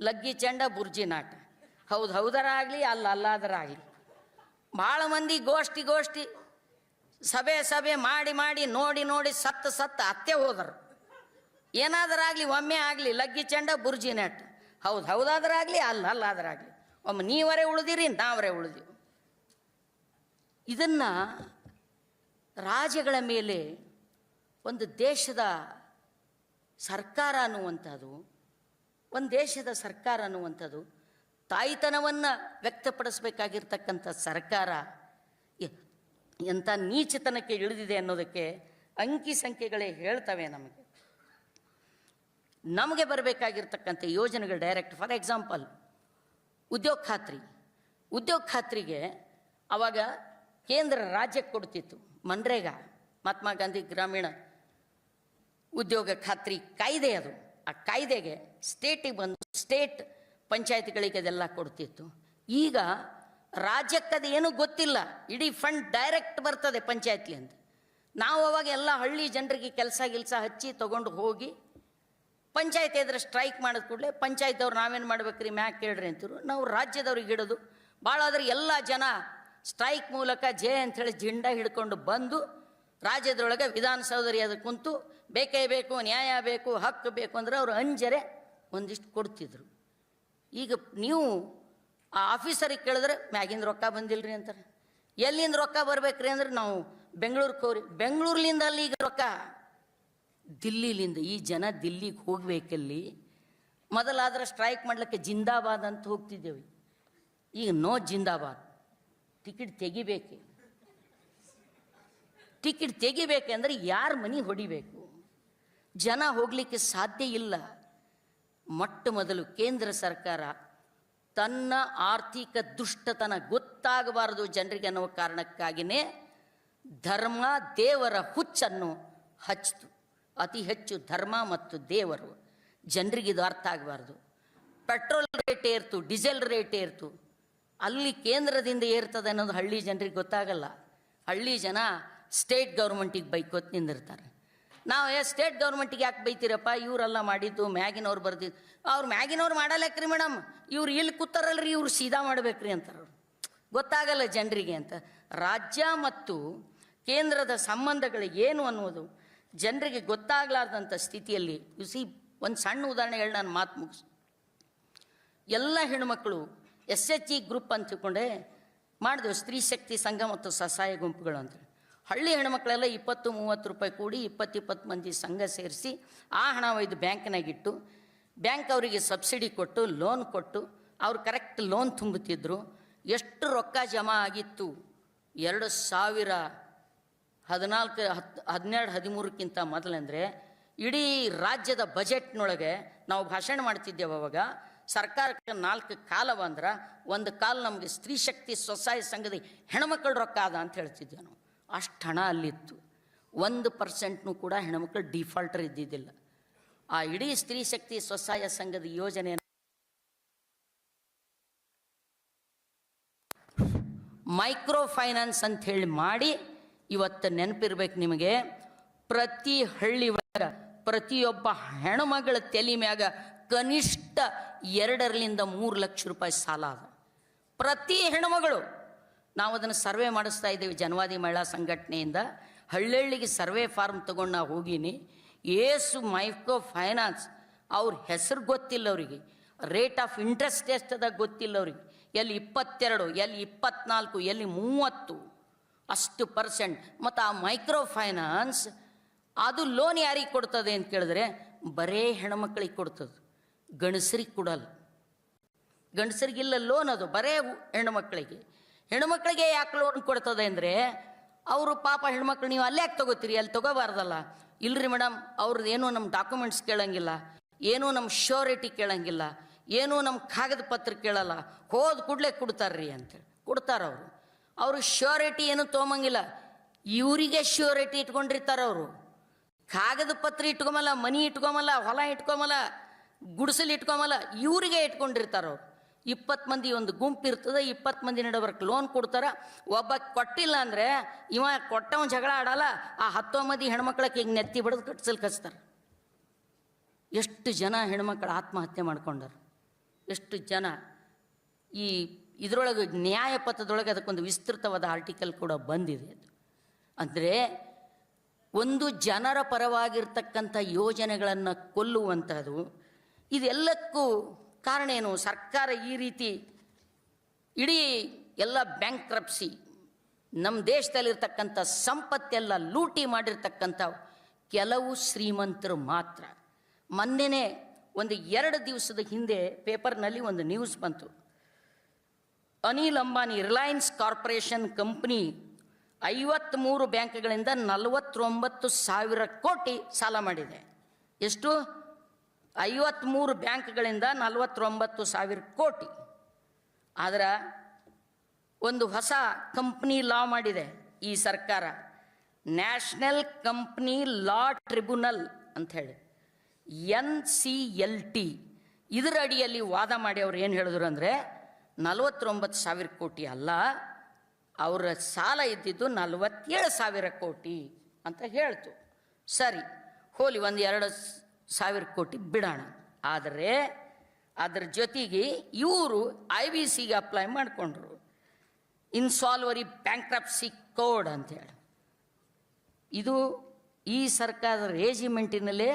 ಲಗ್ಗಿ ಚಂಡ ಬುರ್ಜಿ ನಾಟ, ಹೌದು ಹೌದರ ಆಗಲಿ ಅಲ್ಲಾದರ ಆಗಲಿ. ಭಾಳ ಮಂದಿ ಗೋಷ್ಠಿ ಸಭೆ ಮಾಡಿ ನೋಡಿ ಸತ್ತು ಅತ್ತೆ ಹೋದರು. ಏನಾದರಾಗಲಿ ಒಮ್ಮೆ ಆಗಲಿ ಲಗ್ಗಿ ಚಂಡ ಬುರ್ಜಿ ನಾಟ, ಹೌದು ಹೌದಾದರಾಗಲಿ ಅಲ್ಲಾದರಾಗಲಿ. ಒಮ್ಮೆ ನೀವರೇ ಉಳಿದಿರಿ, ನಾವರೇ ಉಳಿದೀವಿ. ಇದನ್ನು ರಾಜ್ಯಗಳ ಮೇಲೆ ಒಂದು ದೇಶದ ಸರ್ಕಾರ ಅನ್ನುವಂಥದ್ದು ತಾಯ್ತನವನ್ನು ವ್ಯಕ್ತಪಡಿಸಬೇಕಾಗಿರ್ತಕ್ಕಂಥ ಸರ್ಕಾರ ಎಂಥ ನೀಚತನಕ್ಕೆ ಇಳಿದಿದೆ ಅನ್ನೋದಕ್ಕೆ ಅಂಕಿ ಸಂಖ್ಯೆಗಳೇ ಹೇಳ್ತವೆ. ನಮಗೆ ಬರಬೇಕಾಗಿರ್ತಕ್ಕಂಥ ಯೋಜನೆಗಳು ಡೈರೆಕ್ಟ್. ಫಾರ್ ಎಕ್ಸಾಂಪಲ್ ಉದ್ಯೋಗ ಖಾತ್ರಿಗೆ ಆವಾಗ ಕೇಂದ್ರ ರಾಜ್ಯಕ್ಕೆ ಕೊಡ್ತಿತ್ತು. ಮನ್ರೇಗಾ, ಮಹಾತ್ಮ ಗಾಂಧಿ ಗ್ರಾಮೀಣ ಉದ್ಯೋಗ ಖಾತ್ರಿ ಕಾಯ್ದೆ, ಅದು ಆ ಕಾಯ್ದೆಗೆ ಸ್ಟೇಟಿಗೆ ಬಂದು ಸ್ಟೇಟ್ ಪಂಚಾಯತ್ಗಳಿಗೆ ಅದೆಲ್ಲ ಕೊಡ್ತಿತ್ತು. ಈಗ ರಾಜ್ಯಕ್ಕೆ ಅದು ಏನೂ ಗೊತ್ತಿಲ್ಲ, ಇಡೀ ಫಂಡ್ ಡೈರೆಕ್ಟ್ ಬರ್ತದೆ ಪಂಚಾಯತ್ಲಿಂದ. ನಾವು ಅವಾಗ ಎಲ್ಲ ಹಳ್ಳಿ ಜನರಿಗೆ ಕೆಲಸ ಹಚ್ಚಿ ತೊಗೊಂಡು ಹೋಗಿ ಪಂಚಾಯತ್ ಎದುರು ಸ್ಟ್ರೈಕ್ ಮಾಡಿದ ಕೂಡಲೇ ಪಂಚಾಯತ್ದವ್ರು ನಾವೇನು ಮಾಡ್ಬೇಕ್ರಿ ಮ್ಯಾಕ್ ಕೇಳ್ರಿ ಅಂತಿರು. ನಾವು ರಾಜ್ಯದವ್ರಿಗೆ ಹಿಡಿದು ಭಾಳ ಆದ್ರೆ ಎಲ್ಲ ಜನ ಸ್ಟ್ರೈಕ್ ಮೂಲಕ ಅಂಥೇಳಿ ಜಿಂಡ ಹಿಡ್ಕೊಂಡು ಬಂದು ರಾಜ್ಯದೊಳಗೆ ವಿಧಾನಸೌಧರಿ ಅದು ಕುಂತು ಬೇಕೇ ಬೇಕು, ನ್ಯಾಯ ಬೇಕು, ಹಕ್ಕು ಬೇಕು ಅಂದ್ರೆ ಅವರು ಅಂಜರೆ ಒಂದಿಷ್ಟು ಕೊಡ್ತಿದ್ರು. ಈಗ ನೀವು ಆ ಆಫೀಸರಿಗೆ ಕೇಳಿದ್ರೆ ಮ್ಯಾಗಿಂದ ರೊಕ್ಕ ಬಂದಿಲ್ಲರಿ ಅಂತಾರೆ. ಎಲ್ಲಿಂದ ರೊಕ್ಕ ಬರ್ಬೇಕ್ರಿ ಅಂದ್ರೆ ನಾವು ಬೆಂಗಳೂರಿಗೆ ಹೋಗ್ರಿ. ಬೆಂಗಳೂರ್ಲಿಂದ ಅಲ್ಲಿ ಈಗ ರೊಕ್ಕ ದಿಲ್ಲಿಲಿಂದ. ಈ ಜನ ದಿಲ್ಲಿಗೆ ಹೋಗ್ಬೇಕಲ್ಲಿ. ಮೊದಲಾದ್ರೆ ಸ್ಟ್ರೈಕ್ ಮಾಡ್ಲಿಕ್ಕೆ ಜಿಂದಾಬಾದ್ ಅಂತ ಹೋಗ್ತಿದ್ದೇವೆ. ಈಗ ನೋ ಜಿಂದಾಬಾದ್, ಟಿಕೆಟ್ ತೆಗಿಬೇಕೆಂದ್ರೆ ಯಾರ ಮನೆ ಹೊಡಿಬೇಕು? ಜನ ಹೋಗಲಿಕ್ಕೆ ಸಾಧ್ಯ ಇಲ್ಲ. ಮೊಟ್ಟ ಮೊದಲು ಕೇಂದ್ರ ಸರ್ಕಾರ ತನ್ನ ಆರ್ಥಿಕ ದುಷ್ಟತನ ಗೊತ್ತಾಗಬಾರದು ಜನರಿಗೆ ಅನ್ನುವ ಕಾರಣಕ್ಕಾಗಿಯೇ ಧರ್ಮ ದೇವರ ಹುಚ್ಚನ್ನು ಹಚ್ಚಿತು. ಅತಿ ಹೆಚ್ಚು ಧರ್ಮ ಮತ್ತು ದೇವರು ಜನರಿಗೆ ಇದು ಅರ್ಥ ಆಗಬಾರ್ದು. ಪೆಟ್ರೋಲ್ ರೇಟ್ ಏರ್ತು, ಡೀಸೆಲ್ ರೇಟ್ ಏರ್ತು, ಅಲ್ಲಿ ಕೇಂದ್ರದಿಂದ ಏರ್ತದೆ ಅನ್ನೋದು ಹಳ್ಳಿ ಜನರಿಗೆ ಗೊತ್ತಾಗಲ್ಲ. ಹಳ್ಳಿ ಜನ ಸ್ಟೇಟ್ ಗೌರ್ಮೆಂಟಿಗೆ ಬೈಕೋತ್ ನಿಂದಿರ್ತಾರೆ. ನಾವು ಸ್ಟೇಟ್ ಗೌರ್ಮೆಂಟಿಗೆ ಯಾಕೆ ಬೈತೀರಪ್ಪ, ಇವರೆಲ್ಲ ಮಾಡಿದ್ದು ಮ್ಯಾಗಿನವ್ರು ಬರ್ದಿದ್ದು. ಅವ್ರು ಮ್ಯಾಗಿನವ್ರು ಮಾಡಲ್ಲಕ್ರಿ ಮೇಡಮ್, ಇವ್ರು ಇಲ್ಲಿ ಕೂತಾರಲ್ರಿ, ಇವ್ರು ಸೀದಾ ಮಾಡ್ಬೇಕ್ರಿ ಅಂತಾರೆ. ಗೊತ್ತಾಗಲ್ಲ ಜನರಿಗೆ ಅಂತ. ರಾಜ್ಯ ಮತ್ತು ಕೇಂದ್ರದ ಸಂಬಂಧಗಳು ಏನು ಅನ್ನೋದು ಜನರಿಗೆ ಗೊತ್ತಾಗಲಾರ್ದಂಥ ಸ್ಥಿತಿಯಲ್ಲಿ ಒಂದು ಸಣ್ಣ ಉದಾಹರಣೆ ಹೇಳಿ ನಾನು ಮಾತು ಮುಗಿಸು. ಎಲ್ಲ ಹೆಣ್ಮಕ್ಳು SHG ಗ್ರೂಪ್ ಅಂತ ತಿಳ್ಕೊಂಡೆ ಮಾಡಿದೆವು, ಸ್ತ್ರೀ ಶಕ್ತಿ ಸಂಘ ಮತ್ತು ಸ್ವಸಹಾಯ ಗುಂಪುಗಳು ಅಂತೇಳಿ. ಹಳ್ಳಿ ಹೆಣ್ಮಕ್ಳೆಲ್ಲ 20-30 ರೂಪಾಯಿ ಕೂಡಿ 20 ಮಂದಿ ಸಂಘ ಸೇರಿಸಿ ಆ ಹಣ ಒಯ್ದು ಬ್ಯಾಂಕ್ನಾಗಿಟ್ಟು ಬ್ಯಾಂಕ್ ಅವರಿಗೆ ಸಬ್ಸಿಡಿ ಕೊಟ್ಟು ಲೋನ್ ಕೊಟ್ಟು ಅವ್ರು ಕರೆಕ್ಟ್ ಲೋನ್ ತುಂಬುತ್ತಿದ್ದರು. ಎಷ್ಟು ರೊಕ್ಕ ಜಮಾ ಆಗಿತ್ತು? 2012-13ಕ್ಕಿಂತ ಮೊದಲಂದರೆ ಇಡೀ ರಾಜ್ಯದ ಬಜೆಟ್ನೊಳಗೆ ನಾವು ಭಾಷಣ ಮಾಡ್ತಿದ್ದೇವೆ. ಅವಾಗ ಸರ್ಕಾರಕ್ಕೆ 4 ಕಾಲ ಬಂದ್ರೆ ಒಂದು ಕಾಲ ನಮಗೆ ಸ್ತ್ರೀ ಶಕ್ತಿ ಸ್ವಸಹಾಯ ಸಂಘದ ಹೆಣ್ಮಕ್ಳು ರೊಕ್ಕ ಅದ ಅಂತ ಹೇಳ್ತಿದ್ದೇವೆ ನಾವು. ಅಷ್ಟು ಹಣ ಅಲ್ಲಿತ್ತು. 1% ಕೂಡ ಹೆಣ್ಮಕ್ಳು ಡಿಫಾಲ್ಟರ್ ಇದ್ದಿದ್ದಿಲ್ಲ. ಆ ಇಡೀ ಸ್ತ್ರೀ ಶಕ್ತಿ ಸ್ವಸಹಾಯ ಸಂಘದ ಯೋಜನೆ ಮೈಕ್ರೋ ಫೈನಾನ್ಸ್ ಅಂತ ಹೇಳಿ ಮಾಡಿ, ಇವತ್ತು ನೆನಪಿರ್ಬೇಕು ನಿಮಗೆ, ಪ್ರತಿ ಹಳ್ಳಿ ಒಳಗೆ ಪ್ರತಿಯೊಬ್ಬ ಹೆಣ್ಮಗಳ ತಲೆ ಮ್ಯಾಗ ಕನಿಷ್ಠ 2-3 ಲಕ್ಷ ರೂಪಾಯಿ ಸಾಲ ಅದ. ಪ್ರತಿ ಹೆಣ್ಮಗಳು. ನಾವು ಅದನ್ನು ಸರ್ವೆ ಮಾಡಿಸ್ತಾ ಇದ್ದೇವೆ ಜನವಾದಿ ಮಹಿಳಾ ಸಂಘಟನೆಯಿಂದ. ಹಳ್ಳಿಗೆ ಸರ್ವೆ ಫಾರ್ಮ್ ತೊಗೊಂಡು ನಾವು ಹೋಗೀನಿ. ಮೈಕ್ರೋ ಫೈನಾನ್ಸ್ ಅವ್ರ ಹೆಸರು ಗೊತ್ತಿಲ್ಲ ಅವರಿಗೆ, ರೇಟ್ ಆಫ್ ಇಂಟ್ರೆಸ್ಟ್ ಎಷ್ಟದ ಗೊತ್ತಿಲ್ಲ ಅವ್ರಿಗೆ. ಎಲ್ಲಿ 22, ಎಲ್ಲಿ 24, ಎಲ್ಲಿ 30 ಅಷ್ಟು %. ಮತ್ತು ಆ ಮೈಕ್ರೋ ಫೈನಾನ್ಸ್ ಅದು ಲೋನ್ ಯಾರಿಗೆ ಕೊಡ್ತದೆ ಅಂತ ಕೇಳಿದ್ರೆ ಬರೇ ಹೆಣ್ಮಕ್ಳಿಗೆ ಕೊಡ್ತದೆ, ಗಂಡಸರಿಗೆ ಕೊಡಲ್ಲ. ಗಂಡಸರಿಗಿಲ್ಲ ಲೋನ್, ಅದು ಬರೇ ಹೆಣ್ಮಕ್ಳಿಗೆ. ಹೆಣ್ಮಕ್ಳಿಗೆ ಯಾಕೆ ಲೋನ್ ಕೊಡ್ತದೆ ಅಂದರೆ ಅವರು ಪಾಪ ಹೆಣ್ಮಕ್ಳು ನೀವು ಅಲ್ಲೇ ಯಾಕೆ ತೊಗೋತೀರಿ, ಅಲ್ಲಿ ತೊಗೋಬಾರ್ದಲ್ಲ. ಇಲ್ರಿ ಮೇಡಮ್, ಅವ್ರದ್ದು ಏನೂ ನಮ್ಮ ಡಾಕ್ಯುಮೆಂಟ್ಸ್ ಕೇಳಂಗಿಲ್ಲ, ಏನೂ ನಮ್ಮ ಶ್ಯೂರಿಟಿ ಕೇಳಂಗಿಲ್ಲ, ಏನು ನಮ್ಮ ಕಾಗದ ಪತ್ರ ಕೇಳಲ್ಲ, ಹೋದ ಕೂಡಲೇ ಕೊಡ್ತಾರ್ರಿ ಅಂತೇಳಿ ಕೊಡ್ತಾರವರು. ಅವ್ರಿಗೆ ಶ್ಯೂರಿಟಿ ಏನು ತೊಗೊಂಬಂಗಿಲ್ಲ, ಇವರಿಗೆ ಶ್ಯೂರಿಟಿ ಇಟ್ಕೊಂಡಿರ್ತಾರೆ ಅವರು. ಕಾಗದ ಪತ್ರ ಇಟ್ಕೊಂಬಲ್ಲ, ಮನಿ ಇಟ್ಕೊಂಬಲ್ಲ, ಹೊಲ ಇಟ್ಕೊಂಬಲ್ಲ, ಗುಡಿಸಲು ಇಟ್ಕೊಂಬಲ್ಲ, ಇವರಿಗೆ ಇಟ್ಕೊಂಡಿರ್ತಾರೆ ಅವ್ರು. 20 ಮಂದಿ ಒಂದು ಗುಂಪು ಇರ್ತದೆ, 20 ಮಂದಿ ನಡಬರ್ಕ್ ಲೋನ್ ಕೊಡ್ತಾರೆ. ಒಬ್ಬ ಕೊಟ್ಟಿಲ್ಲ ಅಂದರೆ ಇವ ಕೊಟ್ಟವ ಜಗಳ ಆಡಲ್ಲ, ಆ 10 ಮಂದಿ ಹೆಣ್ಮಕ್ಳಕ್ಕೆ ಈಗ ನೆತ್ತಿ ಬಡ್ದು ಕಟ್ಸಲ್ ಕಚ್ತಾರೆ. ಎಷ್ಟು ಜನ ಹೆಣ್ಮಕ್ಳು ಆತ್ಮಹತ್ಯೆ ಮಾಡ್ಕೊಂಡಾರ, ಎಷ್ಟು ಜನ. ಈ ಇದರೊಳಗೆ ನ್ಯಾಯಪಥದೊಳಗೆ ಅದಕ್ಕೊಂದು ವಿಸ್ತೃತವಾದ ಆರ್ಟಿಕಲ್ ಕೂಡ ಬಂದಿದೆ. ಅದು ಅಂದರೆ ಒಂದು ಜನರ ಪರವಾಗಿರ್ತಕ್ಕಂಥ ಯೋಜನೆಗಳನ್ನು ಕೊಲ್ಲುವಂಥದ್ದು. ಇದೆಲ್ಲಕ್ಕೂ ಕಾರಣ ಏನು? ಸರ್ಕಾರ ಈ ರೀತಿ ಇಡೀ ಎಲ್ಲ ಬ್ಯಾಂಕ್ರಪ್ಸಿ, ನಮ್ಮ ದೇಶದಲ್ಲಿರ್ತಕ್ಕಂಥ ಸಂಪತ್ತೆಲ್ಲ ಲೂಟಿ ಮಾಡಿರ್ತಕ್ಕಂಥ ಕೆಲವು ಶ್ರೀಮಂತರು ಮಾತ್ರ. ಮೊನ್ನೆನೇ ಒಂದು 2 ದಿವಸದ ಹಿಂದೆ ಪೇಪರ್ನಲ್ಲಿ ಒಂದು ನ್ಯೂಸ್ ಬಂತು. ಅನಿಲ್ ಅಂಬಾನಿ ರಿಲಯನ್ಸ್ ಕಾರ್ಪೊರೇಷನ್ ಕಂಪ್ನಿ 53 ಬ್ಯಾಂಕ್ಗಳಿಂದ 49,000 ಕೋಟಿ ಸಾಲ ಮಾಡಿದೆ. ಎಷ್ಟು? 53 ಬ್ಯಾಂಕ್ಗಳಿಂದ 49,000 ಕೋಟಿ. ಆದರೆ ಒಂದು ಹೊಸ ಕಂಪ್ನಿ ಲಾ ಮಾಡಿದೆ ಈ ಸರ್ಕಾರ, ನ್ಯಾಷನಲ್ ಕಂಪ್ನಿ ಲಾ ಟ್ರಿಬ್ಯುನಲ್ ಅಂಥೇಳಿ, NCLT. ಇದರ ಅಡಿಯಲ್ಲಿ ವಾದ ಮಾಡಿ ಅವ್ರು ಏನು ಹೇಳಿದ್ರು ಅಂದರೆ 49,000 ಕೋಟಿ ಅಲ್ಲ, ಅವರ ಸಾಲ ಇದ್ದಿದ್ದು 47,000 ಕೋಟಿ ಅಂತ ಹೇಳ್ತು. ಸರಿ, ಹೋಲಿ, ಒಂದು 2,000 ಕೋಟಿ ಬಿಡೋಣ. ಆದರೆ ಅದರ ಜೊತೆಗೆ ಇವರು IBCಗೆ ಅಪ್ಲೈ ಮಾಡಿಕೊಂಡ್ರು, ಇನ್ಸಾಲ್ವರಿ ಬ್ಯಾಂಕ್ರಪ್ಸಿ ಕೋಡ್ ಅಂತೇಳಿ. ಇದು ಈ ಸರ್ಕಾರದ ರೇಜಿಮೆಂಟಿನಲ್ಲೇ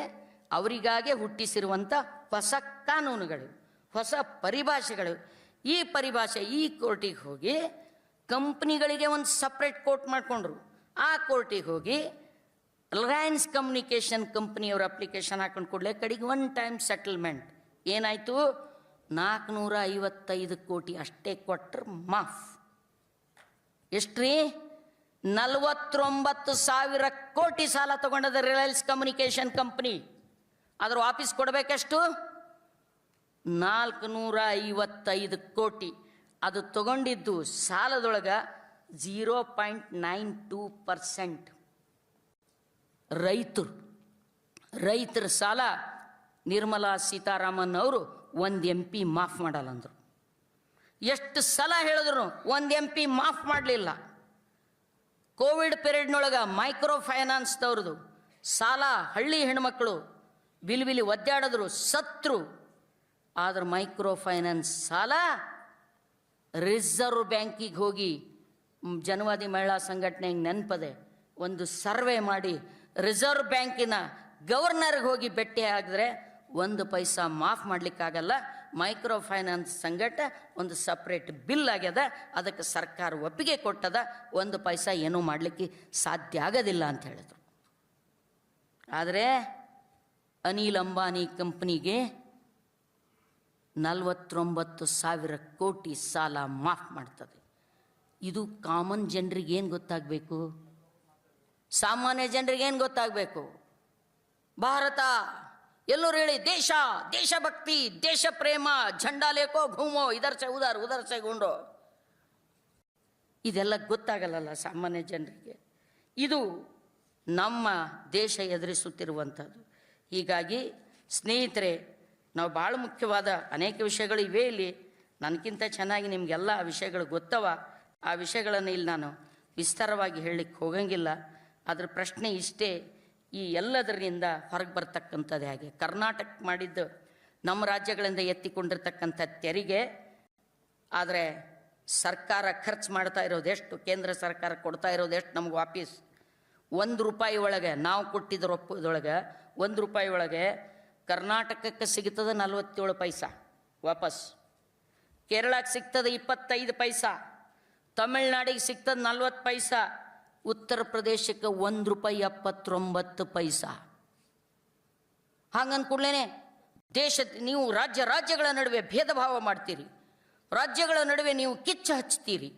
ಅವರಿಗಾಗೆ ಹುಟ್ಟಿಸಿರುವಂಥ ಹೊಸ ಕಾನೂನುಗಳು, ಹೊಸ ಪರಿಭಾಷೆಗಳು. ಈ ಪರಿಭಾಷೆ ಈ ಕೋರ್ಟಿಗೆ ಹೋಗಿ ಕಂಪ್ನಿಗಳಿಗೆ ಒಂದು ಸಪ್ರೇಟ್ ಕೋರ್ಟ್ ಮಾಡಿಕೊಂಡ್ರು. ಆ ಕೋರ್ಟಿಗೆ ಹೋಗಿ ರಿಲಯನ್ಸ್ ಕಮ್ಯುನಿಕೇಷನ್ ಕಂಪ್ನಿಯವ್ರ ಅಪ್ಲಿಕೇಶನ್ ಹಾಕೊಂಡು ಕೂಡಲೇ ಕಡೆಗೆ 1 ಟೈಮ್ ಸೆಟಲ್ಮೆಂಟ್ ಏನಾಯಿತು? 455 ಕೋಟಿ ಅಷ್ಟೇ ಕೊಟ್ಟರು ಮಾಫ್. ಎಷ್ಟ್ರಿ? 49,000 ಕೋಟಿ ಸಾಲ ತಗೊಂಡದ ರಿಲಯನ್ಸ್ ಕಮ್ಯುನಿಕೇಷನ್ ಕಂಪ್ನಿ. ಅದ್ರ ವಾಪಸ್ ಕೊಡಬೇಕಷ್ಟು 455 ಕೋಟಿ. ಅದು ತಗೊಂಡಿದ್ದು ಸಾಲದೊಳಗೆ 0.92%. ರೈತರ ಸಾಲ ನಿರ್ಮಲಾ ಸೀತಾರಾಮನ್ ಅವರು 1 MP ಮಾಫ್ ಮಾಡಲ್ಲ ಅಂದರು. ಎಷ್ಟು ಸಲ ಹೇಳಿದ್ರು 1 MP ಮಾಫ್ ಮಾಡಲಿಲ್ಲ. ಕೋವಿಡ್ ಪೀರಿಯಡ್ನೊಳಗೆ ಮೈಕ್ರೋ ಫೈನಾನ್ಸ್ದವ್ರದ್ದು ಸಾಲ ಹಳ್ಳಿ ಹೆಣ್ಮಕ್ಳು ಬಿಲಿ ಒದ್ದಾಡಿದ್ರು, ಸತ್ರು. ಆದ್ರೆ ಮೈಕ್ರೋ ಫೈನಾನ್ಸ್ ಸಾಲ ರಿಸರ್ವ್ ಬ್ಯಾಂಕಿಗೆ ಹೋಗಿ, ಜನವಾದಿ ಮಹಿಳಾ ಸಂಘಟನೆಗೆ ನೆನಪದೆ, ಒಂದು ಸರ್ವೆ ಮಾಡಿ ರಿಸರ್ವ್ ಬ್ಯಾಂಕಿನ ಗವರ್ನರ್ಗೆ ಹೋಗಿ ಭೇಟಿ ಆಗಿದ್ರೆ 1 ಪೈಸಾ ಮಾಫ್ ಮಾಡಲಿಕ್ಕಾಗಲ್ಲ. ಮೈಕ್ರೋ ಫೈನಾನ್ಸ್ ಸಂಘಟ ಒಂದು ಸಪ್ರೇಟ್ ಬಿಲ್ ಆಗ್ಯದ, ಅದಕ್ಕೆ ಸರ್ಕಾರ ಒಪ್ಪಿಗೆ ಕೊಟ್ಟದ, 1 ಪೈಸಾ ಏನೂ ಮಾಡಲಿಕ್ಕೆ ಸಾಧ್ಯ ಆಗೋದಿಲ್ಲ ಅಂತ ಹೇಳಿದ್ರು. ಆದರೆ ಅನಿಲ್ ಅಂಬಾನಿ ಕಂಪ್ನಿಗೆ 49,000 ಕೋಟಿ ಸಾಲ ಮಾಫ್ ಮಾಡ್ತದೆ. ಇದು ಕಾಮನ್ ಜನರಿಗೆ ಏನು ಗೊತ್ತಾಗಬೇಕು? ಸಾಮಾನ್ಯ ಜನರಿಗೆ ಏನು ಗೊತ್ತಾಗಬೇಕು? ಭಾರತ ಎಲ್ಲರೂ ಹೇಳಿ ದೇಶ, ದೇಶಭಕ್ತಿ, ದೇಶ ಪ್ರೇಮ, ಝಂಡಾ ಲೇಕೋ ಘೂಮೋ, ಇದರ್ ಸೆ ಉದರ್ ಸೆ ಗುಂಡೋ, ಇದೆಲ್ಲ ಗೊತ್ತಾಗಲ್ಲ ಸಾಮಾನ್ಯ ಜನರಿಗೆ. ಇದು ನಮ್ಮ ದೇಶ ಎದುರಿಸುತ್ತಿರುವಂಥದ್ದು. ಹೀಗಾಗಿ ಸ್ನೇಹಿತರೆ, ನಾವು ಭಾಳ ಮುಖ್ಯವಾದ ಅನೇಕ ವಿಷಯಗಳು ಇವೆ ಇಲ್ಲಿ. ನನಗಿಂತ ಚೆನ್ನಾಗಿ ನಿಮಗೆಲ್ಲ ವಿಷಯಗಳು ಗೊತ್ತವ. ಆ ವಿಷಯಗಳನ್ನು ಇಲ್ಲಿ ನಾನು ವಿಸ್ತಾರವಾಗಿ ಹೇಳಲಿಕ್ಕೆ ಹೋಗಂಗಿಲ್ಲ. ಅದರ ಪ್ರಶ್ನೆ ಇಷ್ಟೇ, ಈ ಎಲ್ಲದರಿಂದ ಹೊರಗೆ ಬರ್ತಕ್ಕಂಥದ್ದು ಹೇಗೆ? ಕರ್ನಾಟಕ ಮಾಡಿದ್ದು ನಮ್ಮ ರಾಜ್ಯಗಳಿಂದ ಎತ್ತಿಕೊಂಡಿರ್ತಕ್ಕಂಥ ತೆರಿಗೆ, ಆದರೆ ಸರ್ಕಾರ ಖರ್ಚು ಮಾಡ್ತಾ ಇರೋದು ಎಷ್ಟು, ಕೇಂದ್ರ ಸರ್ಕಾರ ಕೊಡ್ತಾ ಇರೋದು ಎಷ್ಟು ನಮ್ಗೆ ವಾಪಸ್? 1 ರೂಪಾಯಿ ಒಳಗೆ ನಾವು ಕೊಟ್ಟಿದ್ದ ರೊಕ್ಕದೊಳಗೆ 1 ರೂಪಾಯಿ ಒಳಗೆ ಕರ್ನಾಟಕಕ್ಕೆ ಸಿಗ್ತದೆ 47 ಪೈಸಾ ವಾಪಸ್, ಕೇರಳಕ್ಕೆ ಸಿಗ್ತದೆ 25 ಪೈಸಾ, ತಮಿಳ್ನಾಡಿಗೆ ಸಿಗ್ತದೆ 40 ಪೈಸಾ, ಉತ್ತರ ಪ್ರದೇಶಕ್ಕೆ 1 ರೂಪಾಯಿ 79 ಪೈಸಾ. ಹಾಗಂದ ಕೂಡಲೇ ನೀವು ರಾಜ್ಯಗಳ ನಡುವೆ ಭೇದ ಭಾವ ಮಾಡ್ತೀರಿ, ರಾಜ್ಯಗಳ ನಡುವೆ ನೀವು ಕಿಚ್ಚು ಹಚ್ತೀರಿ,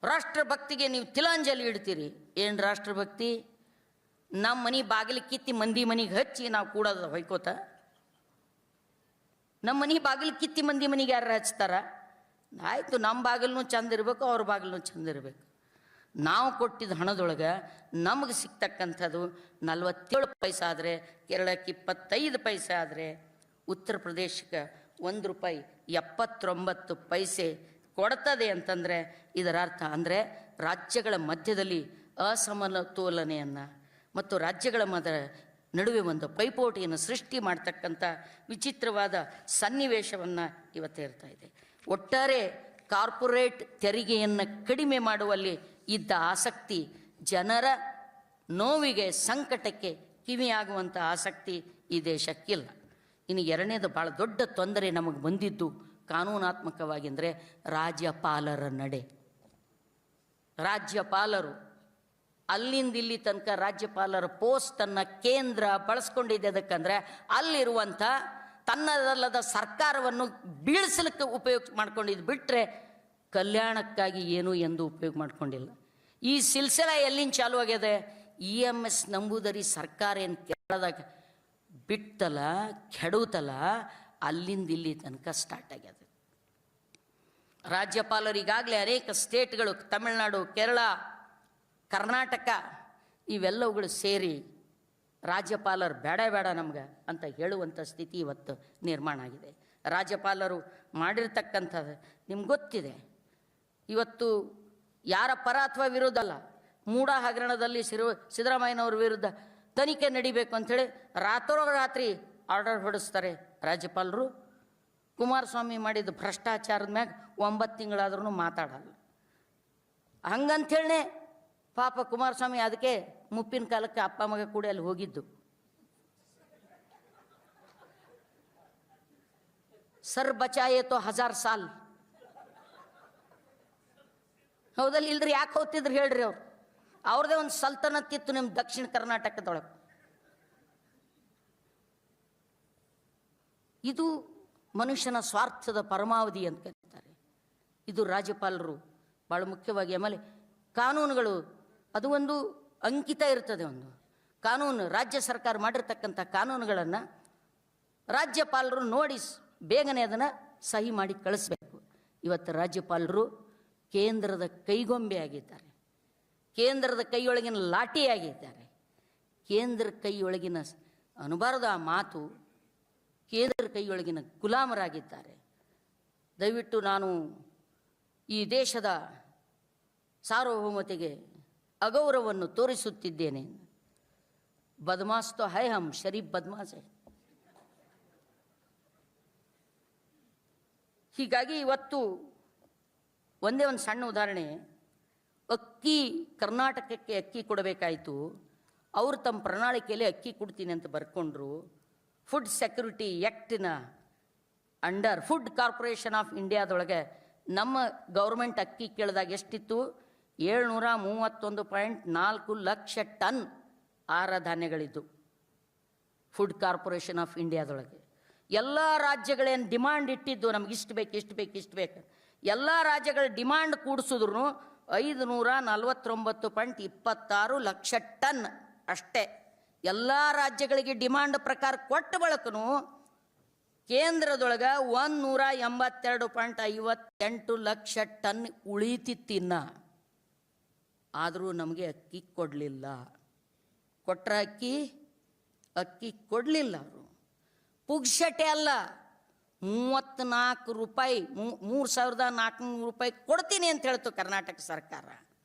ರಾಷ್ಟ್ರಭಕ್ತಿಗೆ ನೀವು ತಿಲಾಂಜಲಿ ಇಡ್ತೀರಿ. ಏನು ರಾಷ್ಟ್ರಭಕ್ತಿ? ನಮ್ಮ ಮನೆ ಬಾಗಿಲು ಕಿತ್ತಿ ಮಂದಿ ಮನೆಗೆ ಹಚ್ಚಿ ನಾವು ಕೂಡೋದು ಹೊಯ್ಕೋತ. ನಮ್ಮ ಮನೆ ಬಾಗಿಲು ಕಿತ್ತಿ ಮಂದಿ ಮನೆಗೆ ಯಾರು ಹಚ್ತಾರ? ಆಯಿತು, ನಮ್ಮ ಬಾಗಿಲೂ ಚಂದ ಇರಬೇಕು, ಅವ್ರ ಬಾಗಿಲೂ ಚಂದ ಇರಬೇಕು. ನಾವು ಕೊಟ್ಟಿದ್ದ ಹಣದೊಳಗೆ ನಮಗೆ ಸಿಗ್ತಕ್ಕಂಥದ್ದು 47 ಪೈಸೆ ಆದರೆ, ಕೇರಳಕ್ಕೆ 25 ಪೈಸೆ ಆದರೆ, ಉತ್ತರ ಪ್ರದೇಶಕ್ಕೆ ₹1 79 ಪೈಸೆ ಕೊಡ್ತದೆ ಅಂತಂದರೆ ಇದರ ಅರ್ಥ ಅಂದರೆ ರಾಜ್ಯಗಳ ಮಧ್ಯದಲ್ಲಿ ಅಸಮತೋಲನೆಯನ್ನು ಮತ್ತು ರಾಜ್ಯಗಳ ನಡುವೆ ಒಂದು ಪೈಪೋಟಿಯನ್ನು ಸೃಷ್ಟಿ ಮಾಡ್ತಕ್ಕಂಥ ವಿಚಿತ್ರವಾದ ಸನ್ನಿವೇಶವನ್ನು ಇವತ್ತು ಇರ್ತಾ ಇದೆ. ಒಟ್ಟಾರೆ ಕಾರ್ಪೊರೇಟ್ ತೆರಿಗೆಯನ್ನು ಕಡಿಮೆ ಮಾಡುವಲ್ಲಿ ಇದ್ದ ಆಸಕ್ತಿ ಜನರ ನೋವಿಗೆ, ಸಂಕಟಕ್ಕೆ ಕಿವಿಯಾಗುವಂಥ ಆಸಕ್ತಿ ಈ ದೇಶಕ್ಕಿಲ್ಲ. ಇನ್ನು ಎರಡನೇದು ಭಾಳ ದೊಡ್ಡ ತೊಂದರೆ ನಮಗೆ ಬಂದಿದ್ದು ಕಾನೂನಾತ್ಮಕವಾಗಿ ಅಂದರೆ ರಾಜ್ಯಪಾಲರ ನಡೆ. ರಾಜ್ಯಪಾಲರು ಅಲ್ಲಿಂದ ಇಲ್ಲಿ ತನಕ ರಾಜ್ಯಪಾಲರ ಪೋಸ್ಟನ್ನು ಕೇಂದ್ರ ಬಳಸ್ಕೊಂಡಿದೆ. ಅದಕ್ಕಂದರೆ ಅಲ್ಲಿರುವಂಥ ತನ್ನದಲ್ಲದ ಸರ್ಕಾರವನ್ನು ಬೀಳಿಸಲಿಕ್ಕೆ ಉಪಯೋಗ ಮಾಡ್ಕೊಂಡಿದ್ದು ಬಿಟ್ಟರೆ ಕಲ್ಯಾಣಕ್ಕಾಗಿ ಏನು ಎಂದು ಉಪಯೋಗ ಮಾಡ್ಕೊಂಡಿಲ್ಲ. ಈ ಸಿಲ್ಸಿಲ ಎಲ್ಲಿಂದ ಚಾಲು ಆಗಿದೆ? EMS ನಂಬೂದರಿ ಸರ್ಕಾರ ಏನು ಕೇರಳದಾಗ ಬಿಟ್ಟಲ್ಲ, ಕೆಡುತ್ತಲ್ಲ, ಅಲ್ಲಿಂದ ಇಲ್ಲಿ ತನಕ ಸ್ಟಾರ್ಟ್ ಆಗ್ಯದ. ರಾಜ್ಯಪಾಲರಿಗಾಗಲೇ ಅನೇಕ ಸ್ಟೇಟ್ಗಳು, ತಮಿಳುನಾಡು, ಕೇರಳ, ಕರ್ನಾಟಕ ಇವೆಲ್ಲವುಗಳು ಸೇರಿ ರಾಜ್ಯಪಾಲರು ಬೇಡ ನಮ್ಗೆ ಅಂತ ಹೇಳುವಂಥ ಸ್ಥಿತಿ ಇವತ್ತು ನಿರ್ಮಾಣ ಆಗಿದೆ. ರಾಜ್ಯಪಾಲರು ಮಾಡಿರ್ತಕ್ಕಂಥದ್ದು ನಿಮ್ಗೆ ಗೊತ್ತಿದೆ. ಇವತ್ತು ಯಾರ ಪರ ಅಥವಾ ವಿರೋಧ ಅಲ್ಲ, ಮೂಢ ಹಗರಣದಲ್ಲಿ ಸಿದ್ದರಾಮಯ್ಯನವ್ರ ವಿರುದ್ಧ ತನಿಖೆ ನಡಿಬೇಕು ಅಂಥೇಳಿ ರಾತ್ರೋರಾತ್ರಿ ಆರ್ಡರ್ ಹೊಡಿಸ್ತಾರೆ ರಾಜ್ಯಪಾಲರು. ಕುಮಾರಸ್ವಾಮಿ ಮಾಡಿದ ಭ್ರಷ್ಟಾಚಾರದ ಮ್ಯಾಗ 9 ತಿಂಗಳಾದ್ರೂ ಮಾತಾಡಲ್ಲ. ಹಂಗಂಥೇಳಿ ಪಾಪ ಕುಮಾರಸ್ವಾಮಿ ಅದಕ್ಕೆ ಮುಪ್ಪಿನ ಕಾಲಕ್ಕೆ ಅಪ್ಪ ಮಗ ಕೂಡ ಅಲ್ಲಿ ಹೋಗಿದ್ದು. ಸರ್ ಬಚಾಯೇ ತೋ 1000 ಸಾಲ್. ಹೌದಲ್ಲಿ ಇಲ್ರಿ, ಯಾಕೆ ಹೋಗ್ತಿದ್ರು ಹೇಳ್ರಿ? ಅವ್ರದೇ ಒಂದು ಸಲ್ತನತ್ ಇತ್ತು ನಿಮ್ಮ ದಕ್ಷಿಣ ಕರ್ನಾಟಕದೊಳಗೆ. ಇದು ಮನುಷ್ಯನ ಸ್ವಾರ್ಥದ ಪರಮಾವಧಿ ಅಂತ ಕರೀತಾರೆ. ಇದು ರಾಜ್ಯಪಾಲರು ಭಾಳ ಮುಖ್ಯವಾಗಿ. ಆಮೇಲೆ ಕಾನೂನುಗಳು, ಅದು ಒಂದು ಅಂಕಿತ ಇರ್ತದೆ. ಒಂದು ಕಾನೂನು, ರಾಜ್ಯ ಸರ್ಕಾರ ಮಾಡಿರ್ತಕ್ಕಂಥ ಕಾನೂನುಗಳನ್ನು ರಾಜ್ಯಪಾಲರು ನೋಡಿ ಬೇಗನೆ ಅದನ್ನು ಸಹಿ ಮಾಡಿ ಕಳಿಸ್ಬೇಕು. ಇವತ್ತು ರಾಜ್ಯಪಾಲರು ಕೇಂದ್ರದ ಕೈಗೊಂಬೆ ಆಗಿದ್ದಾರೆ, ಕೇಂದ್ರದ ಕೈಯೊಳಗಿನ ಲಾಠಿಯಾಗಿದ್ದಾರೆ. ಕೇಂದ್ರ ಕೈಯೊಳಗಿನ ಅನುಬಾರದ ಆ ಮಾತು, ಕೇಂದ್ರ ಕೈಯೊಳಗಿನ ಗುಲಾಮರಾಗಿದ್ದಾರೆ. ದಯವಿಟ್ಟು ನಾನು ಈ ದೇಶದ ಸಾರ್ವಭೌಮತೆಗೆ ಅಗೌರವವನ್ನು ತೋರಿಸುತ್ತಿದ್ದೇನೆ. ಬದ್ಮಾಸ್ ತೋ ಹೈ, ಹಮ್ ಶರೀಫ್ ಬದ್ಮಾಸ್ ಹೈ. ಹೀಗಾಗಿ ಇವತ್ತು ಒಂದೇ ಒಂದು ಸಣ್ಣ ಉದಾಹರಣೆ. ಅಕ್ಕಿ, ಕರ್ನಾಟಕಕ್ಕೆ ಅಕ್ಕಿ ಕೊಡಬೇಕಾಯಿತು. ಅವರು ತಮ್ಮ ಪ್ರಣಾಳಿಕೆಯಲ್ಲಿ ಅಕ್ಕಿ ಕೊಡ್ತೀನಿ ಅಂತ ಬರ್ಕೊಂಡ್ರು. ಫುಡ್ ಸೆಕ್ಯೂರಿಟಿ ಆ್ಯಕ್ಟಿನ ಅಂಡರ್ ಫುಡ್ ಕಾರ್ಪೊರೇಷನ್ ಆಫ್ ಇಂಡಿಯಾದೊಳಗೆ ನಮ್ಮ ಗೌರ್ಮೆಂಟ್ ಅಕ್ಕಿ ಕೇಳಿದಾಗ ಎಷ್ಟಿತ್ತು? 731.4 ಲಕ್ಷ ಟನ್ ಆಹಾರ ಧಾನ್ಯಗಳಿದ್ದು ಫುಡ್ ಕಾರ್ಪೊರೇಷನ್ ಆಫ್ ಇಂಡಿಯಾದೊಳಗೆ. ಎಲ್ಲ ರಾಜ್ಯಗಳೇನು ಡಿಮಾಂಡ್ ಇಟ್ಟಿದ್ದು, ನಮ್ಗೆ ಇಷ್ಟು ಬೇಕು, ಇಷ್ಟು ಬೇಕು, ಇಷ್ಟು ಬೇಕು. ಎಲ್ಲ ರಾಜ್ಯಗಳ ಡಿಮಾಂಡ್ ಕೂಡಿಸಿದ್ರು 549.26 ಲಕ್ಷ ಟನ್ ಅಷ್ಟೇ. ಎಲ್ಲ ರಾಜ್ಯಗಳಿಗೆ ಡಿಮಾಂಡ್ ಪ್ರಕಾರ ಕೊಟ್ಟ ಬಳಕನು ಕೇಂದ್ರದೊಳಗೆ 182.58 ಲಕ್ಷ ಟನ್ ಉಳಿತಿತ್ತಿನ್ನ. ಆದರೂ ನಮಗೆ ಅಕ್ಕಿ ಕೊಡಲಿಲ್ಲ. ಕೊಟ್ರ ಅಕ್ಕಿ ಕೊಡಲಿಲ್ಲ. ಅವರು ಪುಗ್ಸಟೆ ಅಲ್ಲ, 34 ರೂಪಾಯಿ, 3400 ರೂಪಾಯಿ ಕೊಡ್ತೀನಿ ಅಂತ ಹೇಳ್ತು ಕರ್ನಾಟಕ ಸರ್ಕಾರ.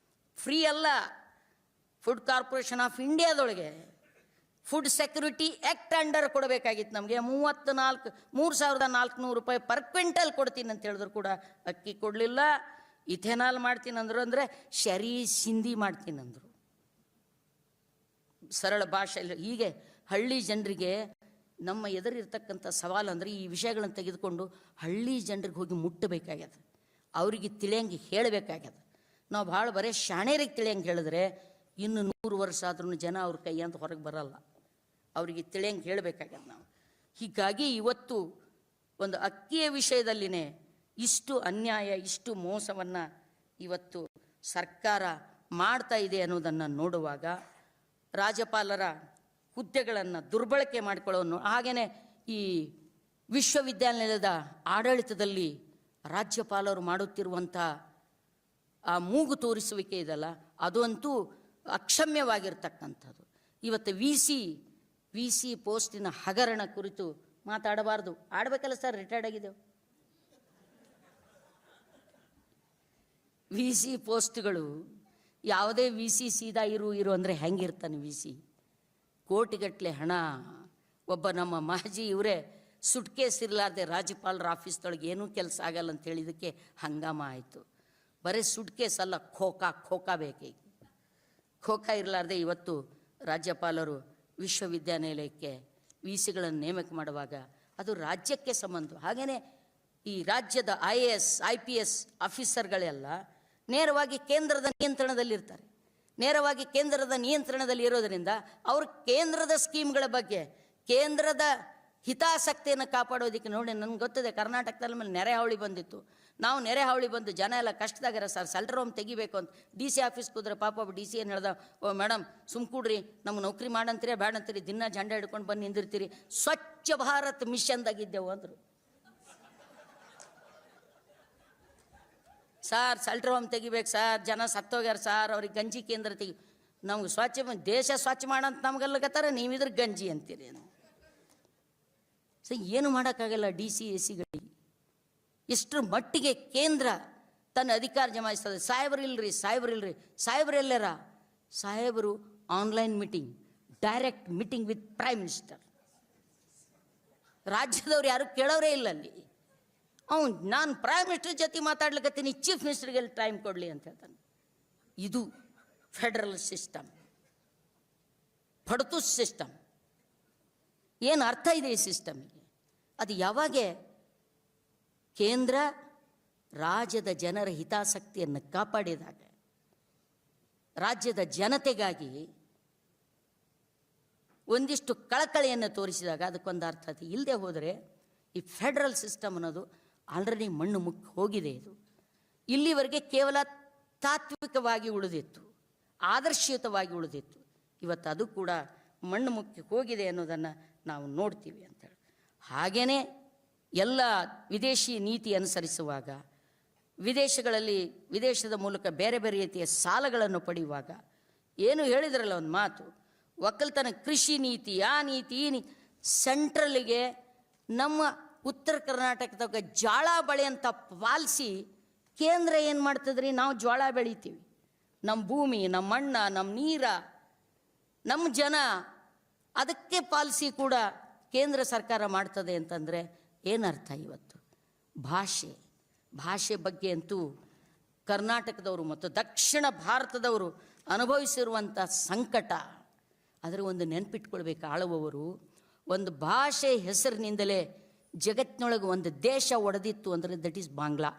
ಫ್ರೀ ಅಲ್ಲ. ಫುಡ್ ಕಾರ್ಪೊರೇಷನ್ ಆಫ್ ಇಂಡಿಯಾದೊಳಗೆ ಫುಡ್ ಸೆಕ್ಯೂರಿಟಿ ಆ್ಯಕ್ಟ್ ಅಂಡರ್ ಕೊಡಬೇಕಾಗಿತ್ತು ನಮಗೆ 3400 ರೂಪಾಯಿ ಪರ್ ಕ್ವಿಂಟಲ್ ಕೊಡ್ತೀನಿ ಅಂತ ಹೇಳಿದ್ರು ಕೂಡ ಅಕ್ಕಿ ಕೊಡಲಿಲ್ಲ. ಇಥೆನಾಲ್ ಮಾಡ್ತೀನಿ ಅಂದರು, ಅಂದರೆ ಶರೀ ಸಿಂಧಿ ಮಾಡ್ತೀನಿ ಅಂದರು ಸರಳ ಭಾಷೆಯಲ್ಲಿ. ಹೀಗೆ ಹಳ್ಳಿ ಜನರಿಗೆ ನಮ್ಮ ಎದುರಿರ್ತಕ್ಕಂಥ ಸವಾಲು ಅಂದರೆ ಈ ವಿಷಯಗಳನ್ನು ತೆಗೆದುಕೊಂಡು ಹಳ್ಳಿ ಜನರಿಗೆ ಹೋಗಿ ಮುಟ್ಟಬೇಕಾಗ್ಯದ, ಅವರಿಗೆ ತಿಳಿಯಂಗೆ ಹೇಳಬೇಕಾಗ್ಯದ. ನಾವು ಭಾಳ ಬರೀ ಶಾಣೆರಿಗೆ ತಿಳಿಯಂಗೆ ಹೇಳಿದ್ರೆ ಇನ್ನು 100 ವರ್ಷ ಆದ್ರೂ ಜನ ಅವ್ರ ಕೈಯಂತ ಹೊರಗೆ ಬರಲ್ಲ. ಅವರಿಗೆ ತಿಳಿಯಂಗೆ ಹೇಳಬೇಕಾಗ್ಯದ ನಾವು. ಹೀಗಾಗಿ ಇವತ್ತು ಒಂದು ಅಕ್ಕಿಯ ವಿಷಯದಲ್ಲಿನೇ ಇಷ್ಟು ಅನ್ಯಾಯ, ಇಷ್ಟು ಮೋಸವನ್ನು ಇವತ್ತು ಸರ್ಕಾರ ಮಾಡ್ತಾ ಇದೆ ಅನ್ನೋದನ್ನು ನೋಡುವಾಗ ರಾಜ್ಯಪಾಲರ ಹುದ್ದೆಗಳನ್ನು ದುರ್ಬಳಕೆ ಮಾಡಿಕೊಳ್ಳೋನು, ಹಾಗೆಯೇ ಈ ವಿಶ್ವವಿದ್ಯಾನಿಲಯದ ಆಡಳಿತದಲ್ಲಿ ರಾಜ್ಯಪಾಲರು ಮಾಡುತ್ತಿರುವಂಥ ಆ ಮೂಗು ತೋರಿಸುವಿಕೆ ಇದಲ್ಲ, ಅದು ಅಂತೂ ಅಕ್ಷಮ್ಯವಾಗಿರ್ತಕ್ಕಂಥದ್ದು. ಇವತ್ತು ವಿ ಸಿ ಪೋಸ್ಟಿನ ಹಗರಣ ಕುರಿತು ಮಾತಾಡಬಾರ್ದು. ಆಡಬೇಕಲ್ಲ ಸರ್, ರಿಟೈರ್ಡ್ ಆಗಿದ್ದೆವು. ವಿ ಸಿ ಪೋಸ್ಟ್ಗಳು ಯಾವುದೇ ವಿ ಸಿ ಸೀದಾ ಇರು ಅಂದರೆ ಹೆಂಗಿರ್ತಾನೆ ವಿ ಸಿ? ಕೋಟಿಗಟ್ಟಲೆ ಹಣ. ಒಬ್ಬ ನಮ್ಮ ಮಾಜಿ ಇವರೇ ಸುಟ್ಕೇಸ್ ಇರಲಾರ್ದೆ ರಾಜ್ಯಪಾಲರ ಆಫೀಸ್ದೊಳಗೆ ಏನೂ ಕೆಲಸ ಆಗಲ್ಲ ಅಂತ ಹೇಳಿದ್ದಕ್ಕೆ ಹಂಗಾಮ ಆಯಿತು. ಬರೀ ಸುಟ್ಕೇಸ್ ಅಲ್ಲ, ಖೋಖಾ ಬೇಕೀಗ. ಖೋಖಾ ಇರಲಾರ್ದೆ ಇವತ್ತು ರಾಜ್ಯಪಾಲರು ವಿಶ್ವವಿದ್ಯಾನಿಲಯಕ್ಕೆ ವಿ ಸಿಗಳನ್ನು ನೇಮಕ ಮಾಡುವಾಗ ಅದು ರಾಜ್ಯಕ್ಕೆ ಸಂಬಂಧ. ಹಾಗೆಯೇ ಈ ರಾಜ್ಯದ IAS IPS ಆಫೀಸರ್ಗಳೆಲ್ಲ ನೇರವಾಗಿ ಕೇಂದ್ರದ ನಿಯಂತ್ರಣದಲ್ಲಿರ್ತಾರೆ. ನೇರವಾಗಿ ಕೇಂದ್ರದ ನಿಯಂತ್ರಣದಲ್ಲಿ ಇರೋದರಿಂದ ಅವರು ಕೇಂದ್ರದ ಸ್ಕೀಮ್ಗಳ ಬಗ್ಗೆ, ಕೇಂದ್ರದ ಹಿತಾಸಕ್ತಿಯನ್ನು ಕಾಪಾಡೋದಕ್ಕೆ ನೋಡಿ, ನನಗೆ ಗೊತ್ತಿದೆ ಕರ್ನಾಟಕದಲ್ಲಿ ಮೇಲೆ ನೆರೆ ಹಾವಳಿ ಬಂದಿತ್ತು. ನಾವು ನೆರೆ ಹಾವಳಿ ಬಂದು ಜನ ಎಲ್ಲ ಕಷ್ಟದಾಗಿರ ಸರ್, ಸೆಲ್ಟರ್ ಹೋಮ್ ತೆಗಿಬೇಕು ಅಂತ DC ಆಫೀಸ್ಗೆ ಹೋದ್ರೆ ಪಾಪ DC ಏನು ಹೇಳ್ದ, ಓ ಮೇಡಮ್ ಸುಮ್ಕೂಡ್ರಿ, ನಮ್ಗೆ ನೌಕರಿ ಮಾಡಂತೀರಿ ಬೇಡಂತೀರಿ, ದಿನ ಜಂಡ ಹಿಡ್ಕೊಂಡು ಬಂದು ನಿಂದಿರ್ತೀರಿ, ಸ್ವಚ್ಛ ಭಾರತ್ ಮಿಷನ್ದಾಗಿದ್ದೆವು ಅಂದರು. ಸಾರ್ ಸೆಲ್ಟರ್ ಹೋಮ್ ತೆಗಿಬೇಕು ಸರ್, ಜನ ಸತ್ತೋಗ್ಯಾರ ಸರ್, ಅವ್ರಿಗೆ ಗಂಜಿ ಕೇಂದ್ರ ತೆಗಿ. ನಮ್ಗೆ ದೇಶ ಸ್ವಚ್ಛ ಮಾಡಂತ ನಮ್ಗೆಲ್ಲಕತ್ತಾರ, ನೀವಿದ್ರ ಗಂಜಿ ಅಂತೀರಿ. ಸೊ ಏನು ಮಾಡೋಕ್ಕಾಗಲ್ಲ DC AC ಇಷ್ಟರ ಮಟ್ಟಿಗೆ ಕೇಂದ್ರ ತನ್ನ ಅಧಿಕಾರ ಜಮಾಯಿಸ್ತದೆ. ಸಾಹೇಬರು ಸಾಹೇಬರು online meeting, direct meeting with prime minister. ರಾಜ್ಯದವ್ರು ಯಾರು ಕೇಳೋರೇ ಇಲ್ಲ ಅಲ್ಲಿ. ನಾನು ಪ್ರೈಮ್ ಮಿನಿಸ್ಟರ್ ಜೊತೆ ಮಾತಾಡ್ಲಿಕ್ಕತ್ತೀನಿ, ಚೀಫ್ ಮಿನಿಸ್ಟರ್ಗೆ ಟೈಮ್ ಕೊಡಲಿ ಅಂತ ಹೇಳ್ತಾನೆ. ಇದು ಫೆಡರಲ್ ಸಿಸ್ಟಮ್, ಪಡ್ತು ಸಿಸ್ಟಮ್. ಏನು ಅರ್ಥ ಇದೆ ಈ ಸಿಸ್ಟಮಿಗೆ? ಅದು ಯಾವಾಗ ಕೇಂದ್ರ ರಾಜ್ಯದ ಜನರ ಹಿತಾಸಕ್ತಿಯನ್ನು ಕಾಪಾಡಿದಾಗ, ರಾಜ್ಯದ ಜನತೆಗಾಗಿ ಒಂದಿಷ್ಟು ಕಳಕಳಿಯನ್ನು ತೋರಿಸಿದಾಗ ಅದಕ್ಕೊಂದು ಅರ್ಥ. ಅದು ಇಲ್ಲದೆ ಹೋದರೆ ಈ ಫೆಡರಲ್ ಸಿಸ್ಟಮ್ ಅನ್ನೋದು ಆಲ್ರೆಡಿ ಮಣ್ಣು ಮುಕ್ಕಿ ಹೋಗಿದೆ. ಇದು ಇಲ್ಲಿವರೆಗೆ ಕೇವಲ ತಾತ್ವಿಕವಾಗಿ ಉಳಿದಿತ್ತು, ಆದರ್ಶಯುತವಾಗಿ ಉಳಿದಿತ್ತು. ಇವತ್ತು ಅದು ಕೂಡ ಮಣ್ಣು ಮುಕ್ಕಿ ಹೋಗಿದೆ ಅನ್ನೋದನ್ನು ನಾವು ನೋಡ್ತೀವಿ ಅಂತೇಳಿ. ಹಾಗೆಯೇ ಎಲ್ಲ ವಿದೇಶಿ ನೀತಿ ಅನುಸರಿಸುವಾಗ, ವಿದೇಶದ ಮೂಲಕ ಬೇರೆ ಬೇರೆ ರೀತಿಯ ಸಾಲಗಳನ್ನು ಪಡೆಯುವಾಗ ಏನು ಹೇಳಿದ್ರಲ್ಲ ಒಂದು ಮಾತು, ಒಕ್ಕಲ್ತನ ಕೃಷಿ ನೀತಿ, ಆ ನೀತಿ ಈ ನೀತಿ, ಸೆಂಟ್ರಲ್ಲಿಗೆ ನಮ್ಮ ಉತ್ತರ ಕರ್ನಾಟಕದಾಗ ಜೋಳ ಬೆಳೆಯಂಥ ಪಾಲಿಸಿ ಕೇಂದ್ರ ಏನು ಮಾಡ್ತದ್ರಿ? ನಾವು ಜೋಳ ಬೆಳಿತೀವಿ, ನಮ್ಮ ಭೂಮಿ, ನಮ್ಮ ಮಣ್ಣ, ನಮ್ಮ ನೀರ, ನಮ್ಮ ಜನ, ಅದಕ್ಕೆ ಪಾಲಿಸಿ ಕೂಡ ಕೇಂದ್ರ ಸರ್ಕಾರ ಮಾಡ್ತದೆ ಅಂತಂದರೆ ಏನರ್ಥ? ಇವತ್ತು ಭಾಷೆ ಬಗ್ಗೆ ಅಂತೂ ಕರ್ನಾಟಕದವರು ಮತ್ತು ದಕ್ಷಿಣ ಭಾರತದವರು ಅನುಭವಿಸಿರುವಂಥ ಸಂಕಟ, ಅದರ ಒಂದು ನೆನಪಿಟ್ಕೊಳ್ಬೇಕು ಆಳುವವರು. ಒಂದು ಭಾಷೆ ಹೆಸರಿನಿಂದಲೇ ಜಗತ್ತಿನೊಳಗೆ ಒಂದು ದೇಶ ಒಡೆದಿತ್ತು ಅಂದರೆ ದಟ್ ಈಸ್ ಬಾಂಗ್ಲಾ.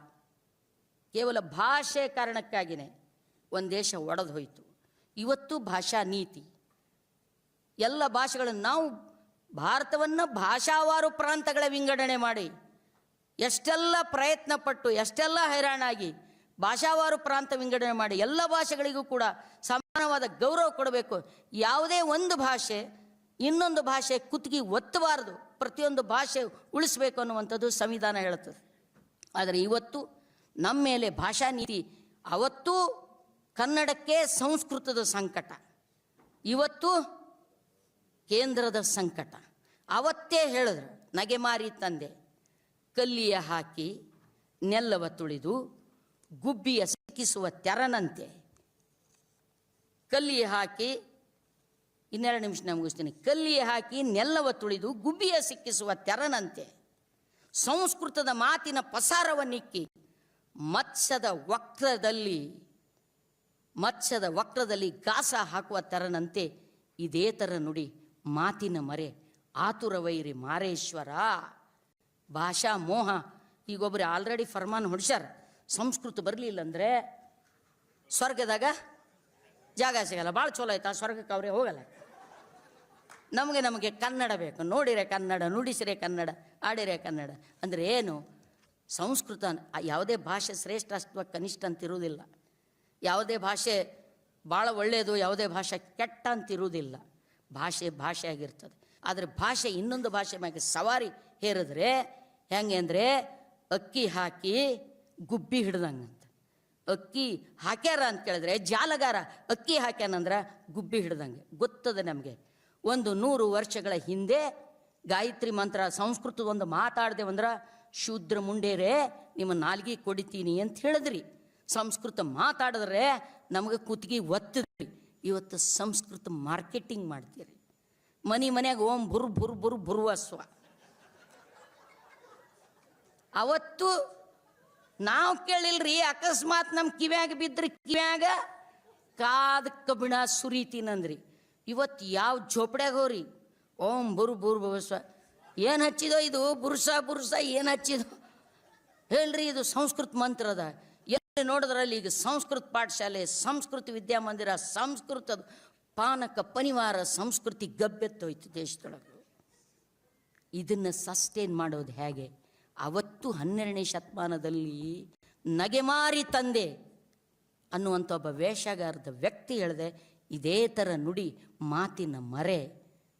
ಕೇವಲ ಭಾಷೆ ಕಾರಣಕ್ಕಾಗಿಯೇ ಒಂದು ದೇಶ ಒಡೆದು ಹೋಯಿತು. ಇವತ್ತು ಭಾಷಾ ನೀತಿ, ಎಲ್ಲ ಭಾಷೆಗಳನ್ನು ನಾವು ಭಾರತವನ್ನು ಭಾಷಾವಾರು ಪ್ರಾಂತಗಳ ವಿಂಗಡಣೆ ಮಾಡಿ ಎಷ್ಟೆಲ್ಲ ಪ್ರಯತ್ನ ಪಟ್ಟು, ಎಷ್ಟೆಲ್ಲ ಹೈರಾಣಾಗಿ ಭಾಷಾವಾರು ಪ್ರಾಂತ ವಿಂಗಡಣೆ ಮಾಡಿ ಎಲ್ಲ ಭಾಷೆಗಳಿಗೂ ಕೂಡ ಸಮಾನವಾದ ಗೌರವ ಕೊಡಬೇಕು. ಯಾವುದೇ ಒಂದು ಭಾಷೆ ಇನ್ನೊಂದು ಭಾಷೆ ಕುತ್ತಿಗೆ ಒತ್ತಬಾರದು, ಪ್ರತಿಯೊಂದು ಭಾಷೆ ಉಳಿಸಬೇಕು ಅನ್ನುವಂಥದ್ದು ಸಂವಿಧಾನ ಹೇಳುತ್ತದೆ. ಆದರೆ ಇವತ್ತು ನಮ್ಮ ಮೇಲೆ ಭಾಷಾ ನೀತಿ, ಅವತ್ತೂ ಕನ್ನಡಕ್ಕೆ ಸಂಸ್ಕೃತದ ಸಂಕಟ, ಇವತ್ತು ಕೇಂದ್ರದ ಸಂಕಟ. ಅವತ್ತೇ ಹೇಳಿದ್ರು, ನಗೆಮಾರಿ ತಂದೆ ಕಲ್ಲಿಯ ಹಾಕಿ ನೆಲ್ಲವ ತುಳಿದು ಗುಬ್ಬಿಯ ಸಿಕ್ಕಿಸುವ ತೆರನಂತೆ. ಕಲ್ಲಿಯ ಹಾಕಿ, ಇನ್ನೆರಡು ನಿಮಿಷ ನಾನು ಮುಗಿಸ್ತೀನಿ. ಕಲ್ಲಿಯ ಹಾಕಿ ನೆಲ್ಲವ ತುಳಿದು ಗುಬ್ಬಿಯ ಸಿಕ್ಕಿಸುವ ತೆರನಂತೆ ಸಂಸ್ಕೃತದ ಮಾತಿನ ಪಸಾರವನ್ನಿಕ್ಕಿ ಮತ್ಸ್ಯದ ವಕ್ರದಲ್ಲಿ ಗಾಸ ಹಾಕುವ ತೆರನಂತೆ ಇದೇ ಥರ ನುಡಿ ಮಾತಿನ ಮರೆ ಆತುರ ವೈರಿ ಮಾರೇಶ್ವರ. ಭಾಷಾ ಮೋಹ. ಈಗೊಬ್ಬರು ಆಲ್ರೆಡಿ ಫರ್ಮಾನ್ ಹೊಡ್ಸ್ಯಾರ, ಸಂಸ್ಕೃತ ಬರಲಿಲ್ಲ ಅಂದರೆ ಸ್ವರ್ಗದಾಗ ಜಾಗ ಸಿಗಲ್ಲ. ಭಾಳ ಚಲೋ ಆಯ್ತು, ಆ ಸ್ವರ್ಗಕ್ಕೆ ಅವರೇ ಹೋಗಲ್ಲ. ನಮಗೆ ಕನ್ನಡ ಬೇಕು. ನೋಡಿರೆ ಕನ್ನಡ, ನುಡಿಸಿರೆ ಕನ್ನಡ, ಆಡಿರೆ ಕನ್ನಡ ಅಂದರೆ ಏನು? ಸಂಸ್ಕೃತ ಯಾವುದೇ ಭಾಷೆ ಶ್ರೇಷ್ಠ ಅಥವಾ ಕನಿಷ್ಠ ಅಂತಿರುವುದಿಲ್ಲ. ಯಾವುದೇ ಭಾಷೆ ಭಾಳ ಒಳ್ಳೆಯದು, ಯಾವುದೇ ಭಾಷೆ ಕೆಟ್ಟ ಅಂತಿರುವುದಿಲ್ಲ. ಭಾಷೆ ಆಗಿರ್ತದೆ. ಆದರೆ ಭಾಷೆ ಇನ್ನೊಂದು ಭಾಷೆ ಮ್ಯಾಗೆ ಸವಾರಿ ಹೇರಿದ್ರೆ ಹೆಂಗೆ ಅಂದರೆ ಅಕ್ಕಿ ಹಾಕಿ ಗುಬ್ಬಿ ಹಿಡ್ದಂಗಂತ. ಅಕ್ಕಿ ಹಾಕ್ಯಾರ ಅಂತ ಕೇಳಿದ್ರೆ ಜಾಲಗಾರ, ಅಕ್ಕಿ ಹಾಕ್ಯಾನಂದ್ರೆ ಗುಬ್ಬಿ ಹಿಡ್ದಂಗೆ. ಗೊತ್ತದೆ ನಮಗೆ. 100 ವರ್ಷಗಳ ಹಿಂದೆ ಗಾಯತ್ರಿ ಮಂತ್ರ ಸಂಸ್ಕೃತ ಒಂದು ಮಾತಾಡ್ದೇವಂದ್ರೆ ಶೂದ್ರ ಮುಂಡೇರೆ ನಿಮ್ಮ ನಾಲ್ಗೆ ಕೊಡಿತೀನಿ ಅಂತ ಹೇಳಿದ್ರಿ. ಸಂಸ್ಕೃತ ಮಾತಾಡಿದ್ರೆ ನಮಗೆ ಕುತ್ತಿಗೆ ಒತ್ತಿದ್ರಿ. ಇವತ್ತು ಸಂಸ್ಕೃತ ಮಾರ್ಕೆಟಿಂಗ್ ಮಾಡ್ತೀರಿ. ಮನ್ಯಾಗ ಓಂ ಬುರ್ವಸ್ವ. ಅವತ್ತು ನಾವು ಕೇಳಿಲ್ರಿ, ಅಕಸ್ಮಾತ್ ನಮ್ಮ ಕಿವ್ಯಾಗ ಬಿದ್ದರೆ ಕಿವ್ಯಾಗ ಕಾದ ಕಬ್ಬಿಣ ಸುರಿತೀನಂದ್ರಿ. ಇವತ್ತು ಯಾವ ಜೋಪಡ್ಯಾಗ ಹೋರಿ ಓಂ ಬುರ್ವಸ್ವ ಏನು ಹಚ್ಚಿದೋ ಇದು ಬುರ್ಸ ಏನು ಹಚ್ಚಿದೋ ಹೇಳ್ರಿ. ಇದು ಸಂಸ್ಕೃತ ಮಂತ್ರದ ಎಲ್ಲಿ ನೋಡಿದ್ರಲ್ಲಿ ಈಗ ಸಂಸ್ಕೃತ ಪಾಠಶಾಲೆ, ಸಂಸ್ಕೃತ ವಿದ್ಯಾಮಂದಿರ, ಸಂಸ್ಕೃತದ ಪಾನಕ ಪನಿವಾರ ಸಂಸ್ಕೃತಿ ಗಬ್ಬೆತ್ತೋಯ್ತು ದೇಶದೊಳಗೆ. ಇದನ್ನು ಸಸ್ಟೇನ್ ಮಾಡೋದು ಹೇಗೆ? ಅವತ್ತು 12ನೇ ಶತಮಾನದಲ್ಲಿ ನಗೆಮಾರಿ ತಂದೆ ಅನ್ನುವಂಥ ಒಬ್ಬ ವೇಷಗಾರದ ವ್ಯಕ್ತಿ ಹೇಳಿದೆ, ಇದೇ ಥರ ನುಡಿ ಮಾತಿನ ಮರೆ,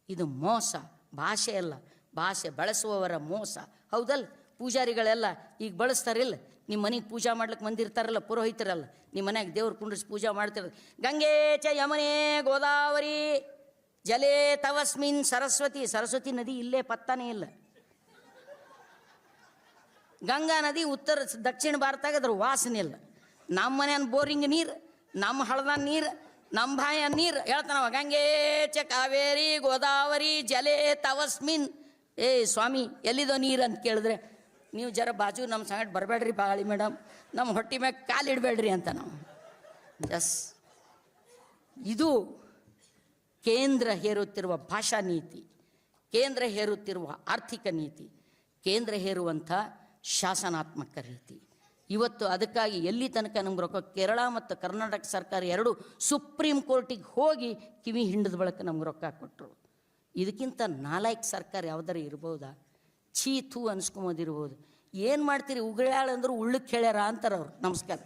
ಇದು ಮೋಸ. ಭಾಷೆ ಅಲ್ಲ, ಭಾಷೆ ಬಳಸುವವರ ಮೋಸ. ಹೌದಲ್ಲ? ಪೂಜಾರಿಗಳೆಲ್ಲ ಈಗ ಬಳಸ್ತಾರಿಲ್ಲ. ನಿಮ್ಮ ಮನೆಗೆ ಪೂಜಾ ಮಾಡ್ಲಿಕ್ಕೆ ಬಂದಿರ್ತಾರಲ್ಲ ಪುರೋಹಿತರಲ್ಲ, ನಿಮ್ಮ ಮನೆಯಾಗ ದೇವ್ರ ಕುಂಡ್ರಿಸಿ ಪೂಜಾ ಮಾಡ್ತಿರಲ್ಲ. ಗಂಗೆ ಚ ಯಮನೆ ಗೋದಾವರಿ ಜಲೇ ತವಸ್ಮಿನ್ ಸರಸ್ವತಿ. ಸರಸ್ವತಿ ನದಿ ಇಲ್ಲೇ ಪತ್ತಾನೇ ಇಲ್ಲ. ಗಂಗಾ ನದಿ ದಕ್ಷಿಣ ಭಾರತಾಗ ಅದ್ರ ವಾಸನೆ ಇಲ್ಲ. ನಮ್ಮ ಮನೆಯನ್ ಬೋರಿಂಗ್ ನೀರು, ನಮ್ಮ ಹಳದ ನೀರು, ನಮ್ಮ ಬಾಯ ನೀರು ಹೇಳ್ತಾನವ. ಗಂಗೆ ಚ ಕಾವೇರಿ ಗೋದಾವರಿ ಜಲೇ ತವಸ್ಮಿನ್. ಏ ಸ್ವಾಮಿ ಎಲ್ಲಿದೋ ನೀರು ಅಂತ ಕೇಳಿದ್ರೆ, ನೀವು ಜರ ಬಾಜು ನಮ್ಮ ಸಂಗಡ ಬರಬೇಡ್ರಿ ಬಾಳಿ ಮೇಡಮ್, ನಮ್ಮ ಹೊಟ್ಟೆ ಮ್ಯಾಗ ಕಾಲಿಡಬೇಡ್ರಿ ಅಂತ ನಾವು. ಇದು ಕೇಂದ್ರ ಹೇರುತ್ತಿರುವ ಭಾಷಾ ನೀತಿ, ಕೇಂದ್ರ ಹೇರುತ್ತಿರುವ ಆರ್ಥಿಕ ನೀತಿ, ಕೇಂದ್ರ ಹೇರುವಂಥ ಶಾಸನಾತ್ಮಕ ರೀತಿ. ಇವತ್ತು ಅದಕ್ಕಾಗಿ ಎಲ್ಲಿ ತನಕ ನಮ್ಗೆ ರೊಕ್ಕ, ಕೇರಳ ಮತ್ತು ಕರ್ನಾಟಕ ಸರ್ಕಾರ ಎರಡು ಸುಪ್ರೀಂ ಕೋರ್ಟಿಗೆ ಹೋಗಿ ಕಿವಿ ಹಿಂಡಿದ ಬಳಿಕ ನಮ್ಗೆ ರೊಕ್ಕ ಕೊಟ್ಟರು. ಇದಕ್ಕಿಂತ ನಾಲಾಯಕ್ ಸರ್ಕಾರ ಯಾವ್ದಾರ ಇರ್ಬೋದಾ? ಛೀ ಥೂ ಅನ್ಸ್ಕೊಂಬೋದಿರ್ಬೋದು. ಏನು ಮಾಡ್ತೀರಿ? ಉಗುಳ್ಯಾಳ ಅಂದ್ರೆ ಉಳ್ಳಕ್ಕೆ ಹೇಳ್ಯಾರ ಅಂತಾರೆ ಅವ್ರು. ನಮಸ್ಕಾರ.